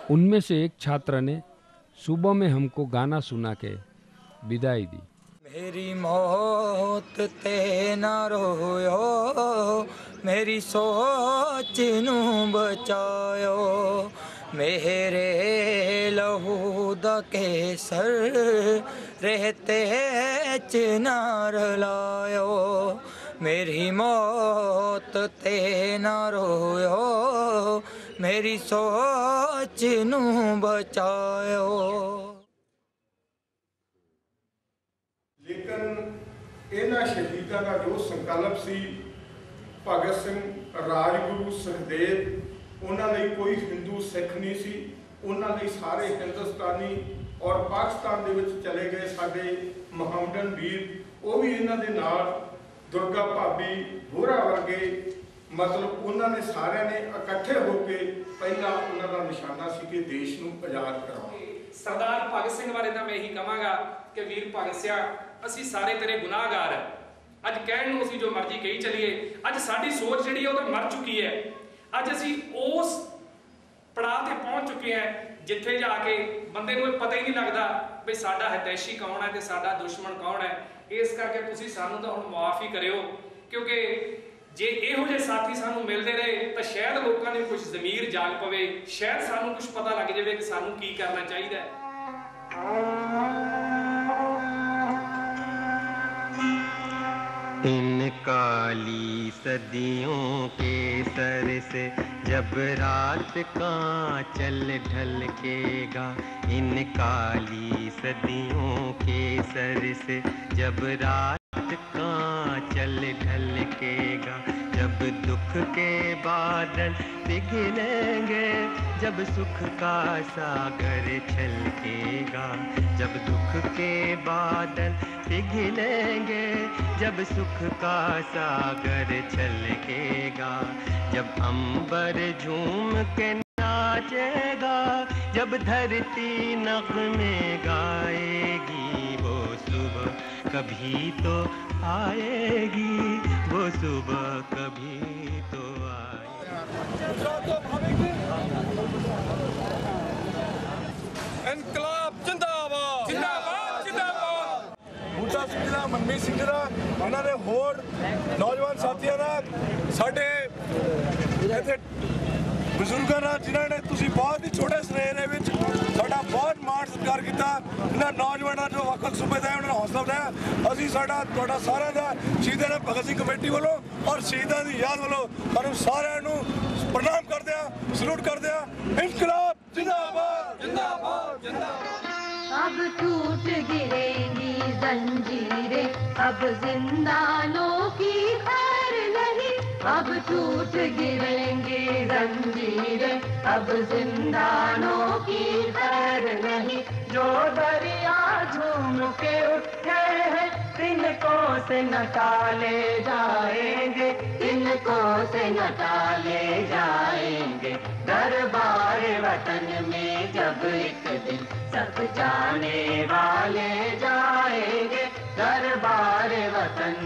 उनमें से एक छात्र ने सुबह में हमको गाना सुना के विदाई दी। मेरी मौत ते न रोयो, मेरी सोच नू बचायो, मेरे लहू दा केसर रहते चिनार लायो, मेरी मौत ते न रोयो, मेरी सोच नू बचायो। लेकिन इन्हां शहीदां का जो संकल्प सी, भगत सिंह, राजगुरु, सुखदेव, उन्हां लई कोई हिंदू सिख नहीं सी, ਉਹਨਾਂ ਲਈ ਸਾਰੇ ਹਿੰਦੁਸਤਾਨੀ ਔਰ ਪਾਕਿਸਤਾਨ ਦੇ ਵਿੱਚ ਚਲੇ ਗਏ ਸਾਡੇ ਮੁਹੰਮਦਨ ਵੀਰ, ਉਹ ਵੀ ਇਹਨਾਂ ਦੇ ਨਾਲ ਦੁਰਗਾ ਭਾਬੀ ਹੋਰਾਂ ਵਰਗੇ, ਮਤਲਬ ਉਹਨਾਂ ਨੇ ਸਾਰਿਆਂ ਨੇ ਇਕੱਠੇ ਹੋ ਕੇ ਪਹਿਲਾਂ ਉਹਨਾਂ ਦਾ ਨਿਸ਼ਾਨਾ ਸੀ ਕਿ ਦੇਸ਼ ਨੂੰ ਆਜ਼ਾਦ ਕਰਾਉਣਾ। ਸਰਦਾਰ ਭਗਤ ਸਿੰਘ ਬਾਰੇ ਤਾਂ ਮੈਂ ਇਹੀ ਕਹਾਂਗਾ ਕਿ ਵੀਰ ਭਗਤ ਸਿਆ, ਅਸੀਂ ਸਾਰੇ ਤੇਰੇ ਗੁਨਾਹਗਾਰ ਹਾਂ। ਅੱਜ ਕਹਿਣ ਨੂੰ ਅਸੀਂ ਜੋ ਮਰਜ਼ੀ ਕਹੀ ਚੱਲੀਏ, ਅੱਜ ਸਾਡੀ ਸੋਚ ਜਿਹੜੀ ਉਹ ਤਾਂ ਮਰ ਚੁੱਕੀ ਹੈ। ਅੱਜ ਅਸੀਂ ਉਸ ਪੜਾਅ ਤੇ ਪਹੁੰਚ ਚੁੱਕੇ ਹਾਂ ਜਿੱਥੇ ਜਾ ਕੇ ਬੰਦੇ ਨੂੰ ਇਹ ਪਤਾ ਹੀ ਨਹੀਂ ਲੱਗਦਾ ਵੀ ਸਾਡਾ ਹਿਤੈਸ਼ੀ ਕੌਣ ਹੈ ਤੇ ਸਾਡਾ ਦੁਸ਼ਮਣ ਕੌਣ ਹੈ। ਇਸ ਕਰਕੇ ਤੁਸੀਂ ਸਾਨੂੰ ਤਾਂ ਹੁਣ ਮਾਫ ਹੀ ਕਰਿਓ, ਕਿਉਂਕਿ ਜੇ ਇਹੋ ਜਿਹੇ ਸਾਥੀ ਸਾਨੂੰ ਮਿਲਦੇ ਰਹੇ ਤਾਂ ਸ਼ਾਇਦ ਲੋਕਾਂ ਨੂੰ ਕੁਝ ਜ਼ਮੀਰ ਜਾਗ ਪਵੇ, ਸ਼ਾਇਦ ਸਾਨੂੰ ਕੁਝ ਪਤਾ ਲੱਗ ਜਾਵੇ ਕਿ ਸਾਨੂੰ ਕੀ ਕਰਨਾ ਚਾਹੀਦਾ ਹੈ। इन काली सदियों के सर से जब रात का चल ढलकेगा, इन काली सदियों के सर से जब रात का चल ढलकेगा, जब दुख के बादल पिघलेंगे, जब सुख का सागर छलकेगा, जब दुख के बादल पिघलेंगे, जब सुख का सागर छलकेगा, जब अंबर झूम के नाचेगा, जब धरती नग़्मे गाएगी, वो सुबह कभी तो आएगी, वो सुबह कभी तो आएगी। इनकलाब जिंदाबाद जिंदाबाद जिंदाबाद। बूटा सिंह ਦਾ ਮਨਮੀਤ ਸਿੰਘ ਦਾ ਉਹਨਾਂ ਦੇ ਹੋਰ ਨੌਜਵਾਨ ਸਾਥੀਆਂ ਦਾ ਸਾਡੇ ਇੱਥੇ ਬਜ਼ੁਰਗਾਂ ਨਾਲ ਜਿਨ੍ਹਾਂ ਨੇ ਤੁਸੀਂ ਬਹੁਤ ਹੀ ਛੋਟੇ ਸਨੇਹ ਦੇ ਵਿੱਚ ਸਾਡਾ ਬਹੁਤ ਮਾਣ ਸਤਿਕਾਰ ਕੀਤਾ, ਇਹਨਾਂ ਨੌਜਵਾਨਾਂ ਜੋ ਵੱਖ-ਵੱਖ ਸੂਬੇ ਦੇ ਉਹਨਾਂ ਨੂੰ ਹੌਸਲਾ ਬਣਾਇਆ। ਅਸੀਂ ਸਾਡਾ ਤੁਹਾਡਾ ਸਾਰਿਆਂ ਦਾ ਸ਼ਹੀਦਾਂ ਦੇ ਭਗਤ ਸਿੰਘ ਕਮੇਟੀ ਵੱਲੋਂ ਔਰ ਸ਼ਹੀਦਾਂ ਦੀ ਯਾਦ ਵੱਲੋਂ ਤੁਹਾਨੂੰ ਸਾਰਿਆਂ ਨੂੰ ਪ੍ਰਣਾਮ ਕਰਦੇ ਹਾਂ, ਸਲੂਟ ਕਰਦੇ ਹਾਂ। ਇਨਕਲਾਬ जिंदाबाद जिंदाबाद जिंदाबाद। अब टूट गिरेंगी जंजीरें, अब जिंदानों की खैर नहीं, अब टूट गिरेंगी जंजीरें, अब जिंदानों की खैर नहीं, जो दरिया झूम के उठे हैं इनको से न टाले जाएंगे, इनको से न टाले जाएंगे। दरबार वतन में जब एक दिन सब जाने वाले जाएंगे, दरबार वतन।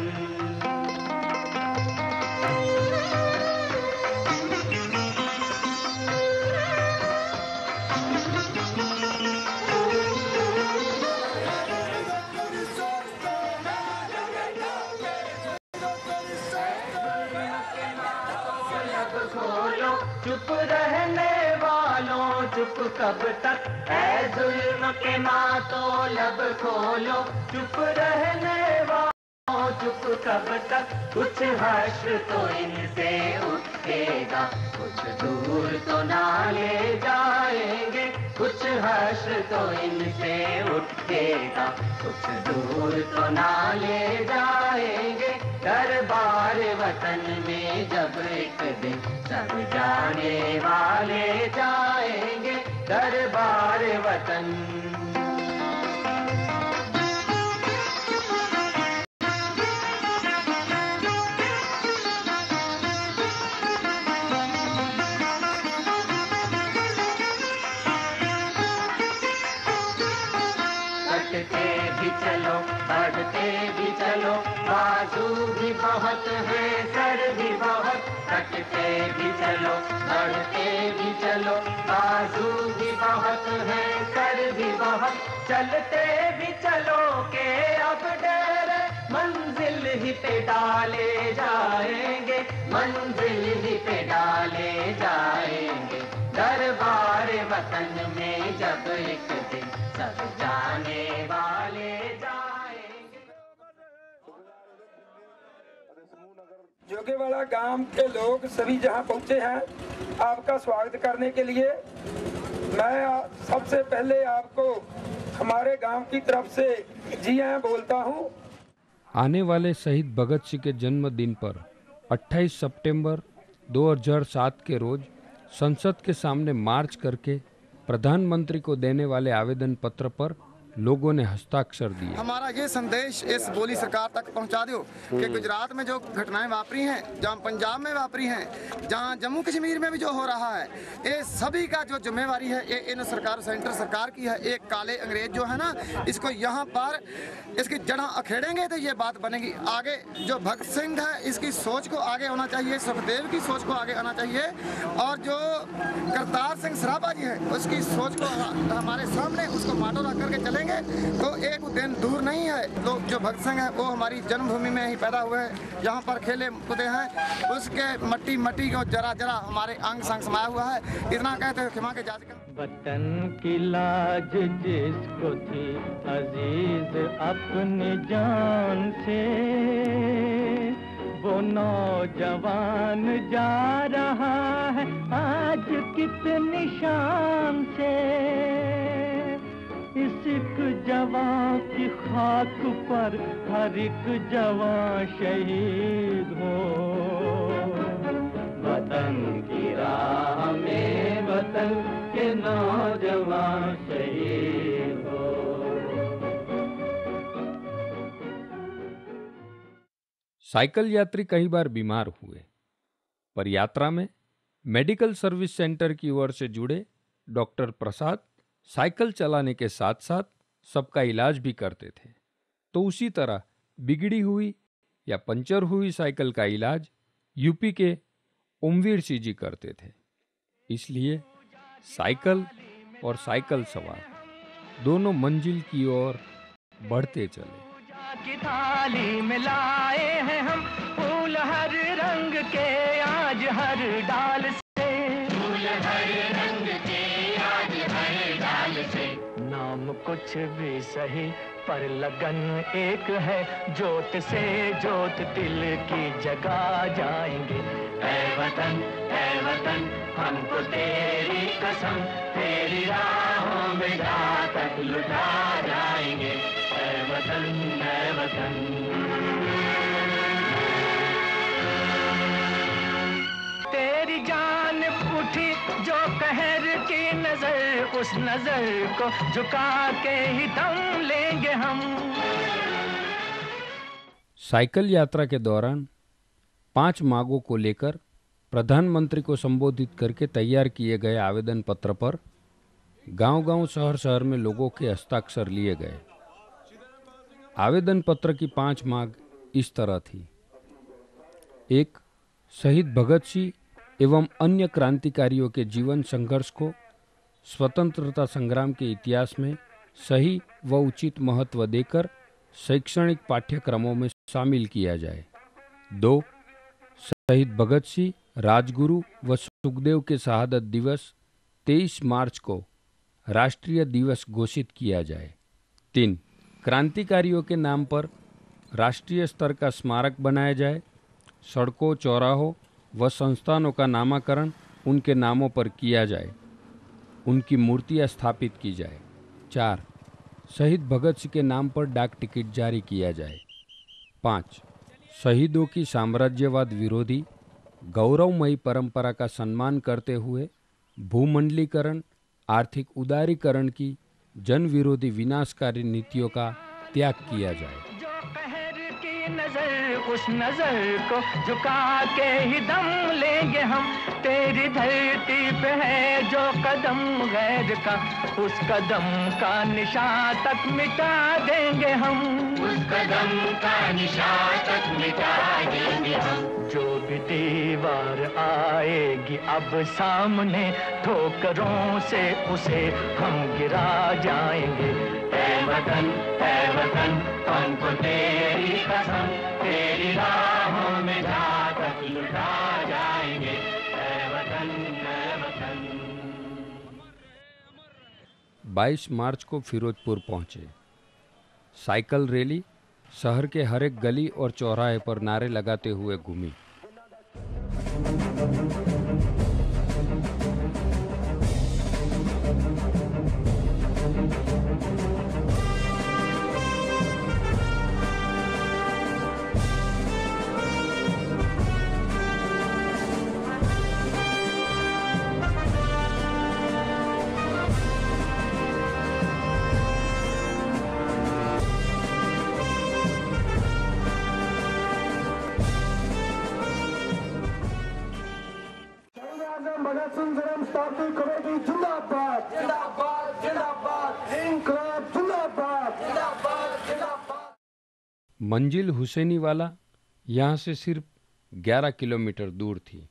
चुप रहने वालों चुप कब तक, ऐ जुल्म के मातो लब खोलो, चुप रहने वालों चुप कब तक, कुछ हश्र तो इनसे उठेगा, कुछ दूर तो ना ले जाएंगे, कुछ हश्र तो इनसे उठेगा, कुछ दूर तो ना ले जाएंगे। दरबार वतन में जब एक दिन सब जाने वाले जाएंगे, दरबार वतन। कटते भी चलो बढ़ते भी चलो, बाजू भी बहुत है सर भी बहुत, कटते भी चलो बढ़ते भी चलो, बाजू भी बहुत है सर भी बहुत, चलते भी चलो के अब डेरे मंजिल ही पे डाले जाएंगे, मंजिल ही पे डाले जाएंगे। दरबार वतन में जब एक दिन सब जाने वाले जाएंगे। जोगेवाड़ा गांव के लोग सभी जहां पहुंचे हैं आपका स्वागत करने के लिए, मैं सबसे पहले आपको हमारे गांव की तरफ से जी आयं बोलता हूं। आने वाले शहीद भगत सिंह के जन्मदिन पर 28 सितंबर 2007 के रोज संसद के सामने मार्च करके प्रधानमंत्री को देने वाले आवेदन पत्र पर लोगों ने हस्ताक्षर दिए। हमारा ये संदेश इस बोली सरकार तक पहुंचा दो कि गुजरात में जो घटनाएं वापरी हैं, जहां पंजाब में वापरी हैं, जहां जम्मू कश्मीर में भी जो हो रहा है, ये सभी का जो जिम्मेवारी है ये इन सरकार सेंटर सरकार की है। एक काले अंग्रेज जो है ना, इसको यहाँ पर इसकी जड़ अखेड़ेंगे तो ये बात बनेगी। आगे जो भगत सिंह है इसकी सोच को आगे होना चाहिए, सुखदेव की सोच को आगे आना चाहिए, और जो करतार सिंह सराभा जी है उसकी सोच को हमारे सामने उसको माटो रख करके चलेंगे तो एक दिन दूर नहीं है। लोग जो भगत सिंह है वो हमारी जन्मभूमि में ही पैदा हुए हैं, यहाँ पर खेले कूदे हैं, उसके मट्टी को जरा जरा हमारे अंग संग समाया हुआ है। इतना कहते हैं खिमा के जात का वतन की लाज जिसको थी अजीज अपनी जान से, वो नौजवान जा रहा है आज कितनी शान से। इस एक जवान की खाक पर हर एक जवान शहीद हो। वतन की राह में वतन के नौजवान शहीद हो। साइकिल यात्री कई बार बीमार हुए, पर यात्रा में मेडिकल सर्विस सेंटर की ओर से जुड़े डॉक्टर प्रसाद साइकिल चलाने के साथ साथ सबका इलाज भी करते थे। तो उसी तरह बिगड़ी हुई या पंचर हुई साइकिल का इलाज यूपी के ओमवीर सिंह जी करते थे। इसलिए साइकिल और साइकिल सवार दोनों मंजिल की ओर बढ़ते चले। की थाली में लाए हैं हम फूल हर रंग के आज हर डाल से, फूल हर रंग के आज हर डाल से। नाम कुछ भी सही पर लगन एक है, जोत से जोत दिल की जगा जाएंगे। ऐ वतन हमको तेरी कसम, तेरी राहों में जा तक लुटा जाएंगे। ऐ वतन तेरी जान उठी जो कहर की नजर, उस नजर को झुका के ही दम लेंगे हम। साइकिल यात्रा के दौरान 5 मांगों को लेकर प्रधानमंत्री को संबोधित करके तैयार किए गए आवेदन पत्र पर गांव-गांव शहर-शहर में लोगों के हस्ताक्षर लिए गए। आवेदन पत्र की 5 मांग इस तरह थी। 1. शहीद भगत सिंह एवं अन्य क्रांतिकारियों के जीवन संघर्ष को स्वतंत्रता संग्राम के इतिहास में सही व उचित महत्व देकर शैक्षणिक पाठ्यक्रमों में शामिल किया जाए। 2. शहीद भगत सिंह, राजगुरु व सुखदेव के शहादत दिवस 23 मार्च को राष्ट्रीय दिवस घोषित किया जाए। 3. क्रांतिकारियों के नाम पर राष्ट्रीय स्तर का स्मारक बनाया जाए। सड़कों, चौराहों व संस्थानों का नामकरण उनके नामों पर किया जाए। उनकी मूर्तियां स्थापित की जाए। 4. शहीद भगत सिंह के नाम पर डाक टिकट जारी किया जाए। 5. शहीदों की साम्राज्यवाद विरोधी गौरवमयी परंपरा का सम्मान करते हुए भूमंडलीकरण, आर्थिक उदारीकरण की जन विरोधी विनाशकारी नीतियों का त्याग किया जाए। नजर उस नजर को झुका के ही दम लेंगे हम। तेरी धरती पे है जो कदम गैर का, उस कदम का निशान तक मिटा देंगे हम। उस कदम का निशान तक मिटा देंगे हम। जो भी दीवार आएगी अब सामने, ठोकरों से उसे हम गिरा जाएंगे। ऐ वतन हमको तेरी कसम, तेरी राहों में जा तक लुटा जाएंगे। ऐ वतन 22 मार्च को फिरोजपुर पहुंचे। साइकिल रैली शहर के हर एक गली और चौराहे पर नारे लगाते हुए घूमी। सुंदरम शताब्दी कमेटी जिंदाबाद जिंदाबाद जिंदाबाद, इंकलाब जिंदाबाद जिंदाबाद जिंदाबाद। मंजिल हुसैनी वाला यहाँ से सिर्फ 11 किलोमीटर दूर थी।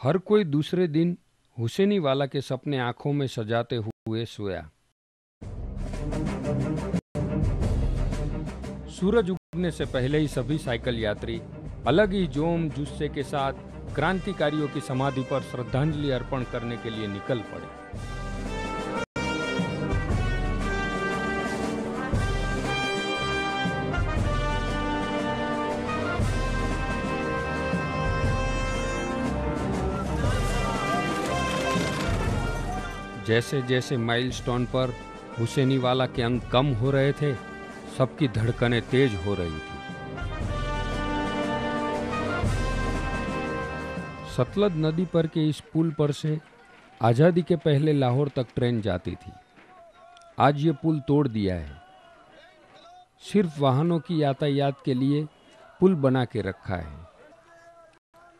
हर कोई दूसरे दिन हुसैनी वाला के सपने आंखों में सजाते हुए सोया। सूरज उगने से पहले ही सभी साइकिल यात्री अलग ही जोम जुस्से के साथ क्रांतिकारियों की समाधि पर श्रद्धांजलि अर्पण करने के लिए निकल पड़े। जैसे जैसे माइलस्टोन पर हुसैनी वाला के अंक कम हो रहे थे, सबकी धड़कनें तेज हो रही थी। सतलज नदी पर के इस पुल पर से आज़ादी के पहले लाहौर तक ट्रेन जाती थी। आज ये पुल तोड़ दिया है। सिर्फ वाहनों की यातायात के लिए पुल बना के रखा है।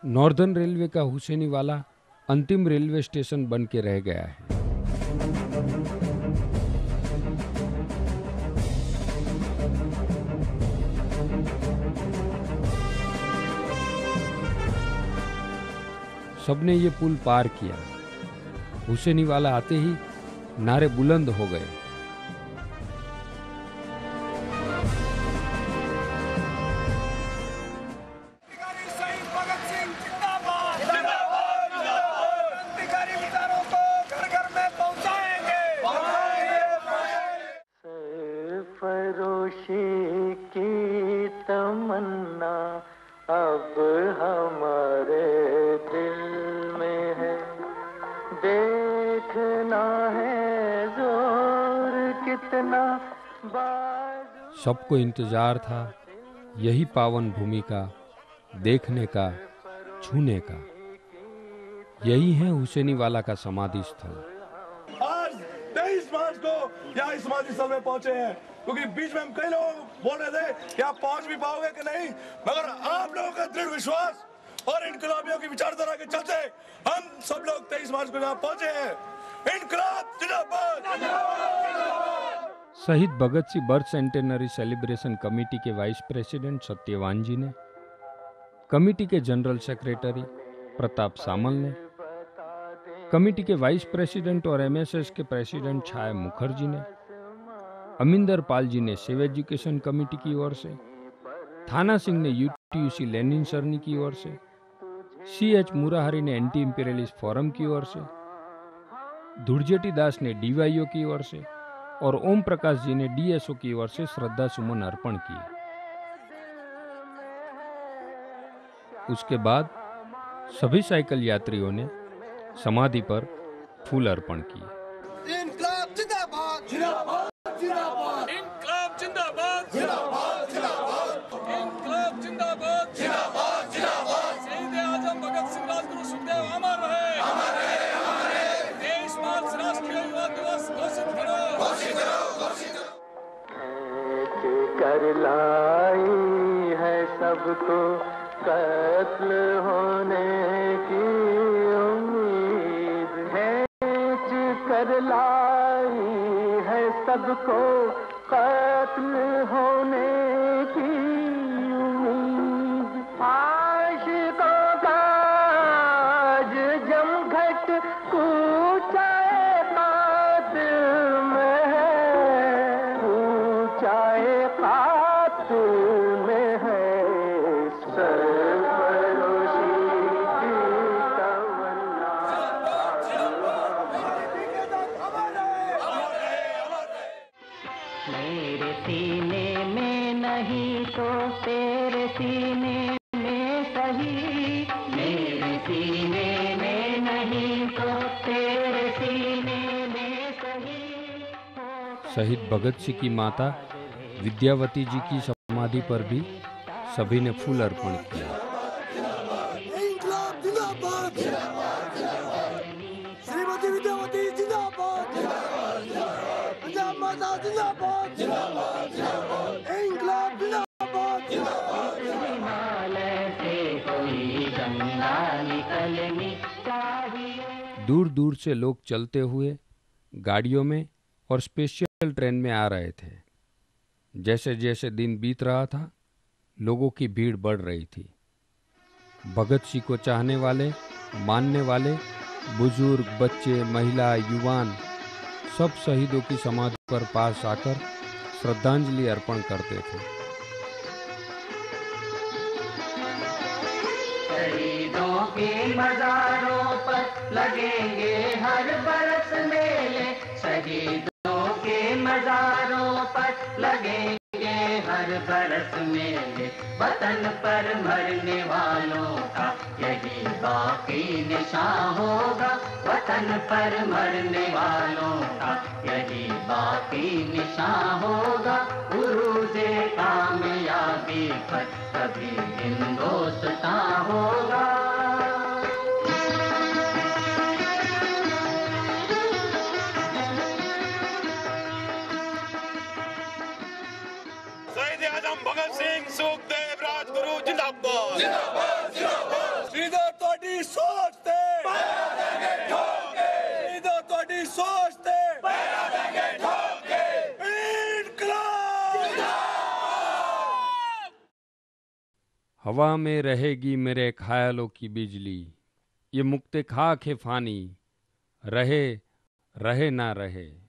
नॉर्दर्न रेलवे का हुसैनी वाला अंतिम रेलवे स्टेशन बन के रह गया है। सबने ये पुल पार किया। हुसैनी वाला आते ही नारे बुलंद हो गए। फरोशी की तमन्ना अब हमारे दिल में है, देखना है जोर कितना बाजू। सबको इंतजार था यही पावन भूमि का, देखने का, छूने का। यही है हुसैनी वाला का समाधि स्थल। आज 23 मार्च को यहाँ इस समाधि स्थल में पहुंचे हैं, क्योंकि बीच में हम कई लोग बोल रहे थे कि आप पहुंच भी पाओगे कि नहीं, मगर आप लोगों का दृढ़ विश्वास और इनकलाबियों की विचारधारा के चलते हम सब लोग 23 मार्च को यहाँ पहुंचे हैं। इनकलाब जिंदाबाद। शहीद Bhagat Singh birth centenary celebration committee के वाइस प्रेसिडेंट सत्यवान जी ने, कमेटी के जनरल सेक्रेटरी प्रताप सामल ने, कमेटी के वाइस प्रेसिडेंट और एमएसएस के प्रेसिडेंट छाया मुखर्जी ने, अमिंदर पाल जी ने सिव एजुकेशन कमेटी की ओर से, थाना सिंह ने यूटीयूसी लेनिन सरनी की ओर से, सीएच मुराहरी ने एंटी इंपीरियलिस्ट फोरम की ओर से, धुरजेटी दास ने डीवाईओ की ओर से और ओम प्रकाश जी ने डीएसओ की ओर से श्रद्धा सुमन अर्पण किए। उसके बाद सभी साइकिल यात्रियों ने समाधि पर फूल अर्पण किए। इनकलाब जिंदाबाद जिंदाबाद जिंदाबाद, इनकलाब जिंदाबाद जिंदाबाद जिंदाबाद, इनकलाब जिंदाबाद जिंदाबाद जिंदाबाद। शहीद आजम भगत सिंह राजगुरु सुखदेव अमर रहे, अमर रहे, अमर रहे। 23 मार्च राष्ट्रीय युवा दिवस घोषित करो, घोषित करो, घोषित करो। कर लाई है सबको कत्ल होने की उम्मीद है, कर लाई है सबको कत्ल होने की उम्मीद। आशिकों का आज जमघट ऊंचाए कातिल में है, ऊंचाए कातिल में है। सरफरोशी की तमन्ना मेरे सीने में नहीं तो तेरे सीने में सही, मेरे सीने में नहीं तो तेरे सीने में सही। शहीद भगत सिंह की माता विद्यावती जी की समाधि पर भी सभी ने फूल अर्पण किया। इनकलाब जिंदाबाद, श्रीमती विद्यावती जिंदाबाद, पंजाब माता जिंदाबाद, इनकलाब जिंदाबाद। हिमालय से कोई गंगा निकलनी चाहिए। दूर दूर से लोग चलते हुए गाड़ियों में और स्पेशल ट्रेन में आ रहे थे। जैसे जैसे दिन बीत रहा था, लोगों की भीड़ बढ़ रही थी। भगत सिंह को चाहने वाले, मानने वाले, बुजुर्ग, बच्चे, महिला, युवान सब शहीदों की समाधि पर पास आकर श्रद्धांजलि अर्पण करते थे। शहीदों के मज़ारों पर लगेंगे हर बरस मेले, शहीदों के मज़ारों पर लगेंगे हर बरस मेले, वतन पर मरने वालों का यही बाकी निशान होगा, वतन पर मरने वालों का यही बाकी निशान होगा, उरूज़े कामयाबी पर कभी हिंदुस्तान होगा। शहीद आजम भगत सिंह, सुखदेव, राजगुरु जिंदाबाद जिंदाबाद जिंदाबाद। सीधा तोड़ी सोच ते पैरा देंगे ठोके, सीधा तोड़ी सोच ते पैरा देंगे ठोके, इनकलाब जिंदाबाद। हवा में रहेगी मेरे ख्यालों की बिजली, ये मुक्ते खाक है फानी, रहे रहे ना रहे।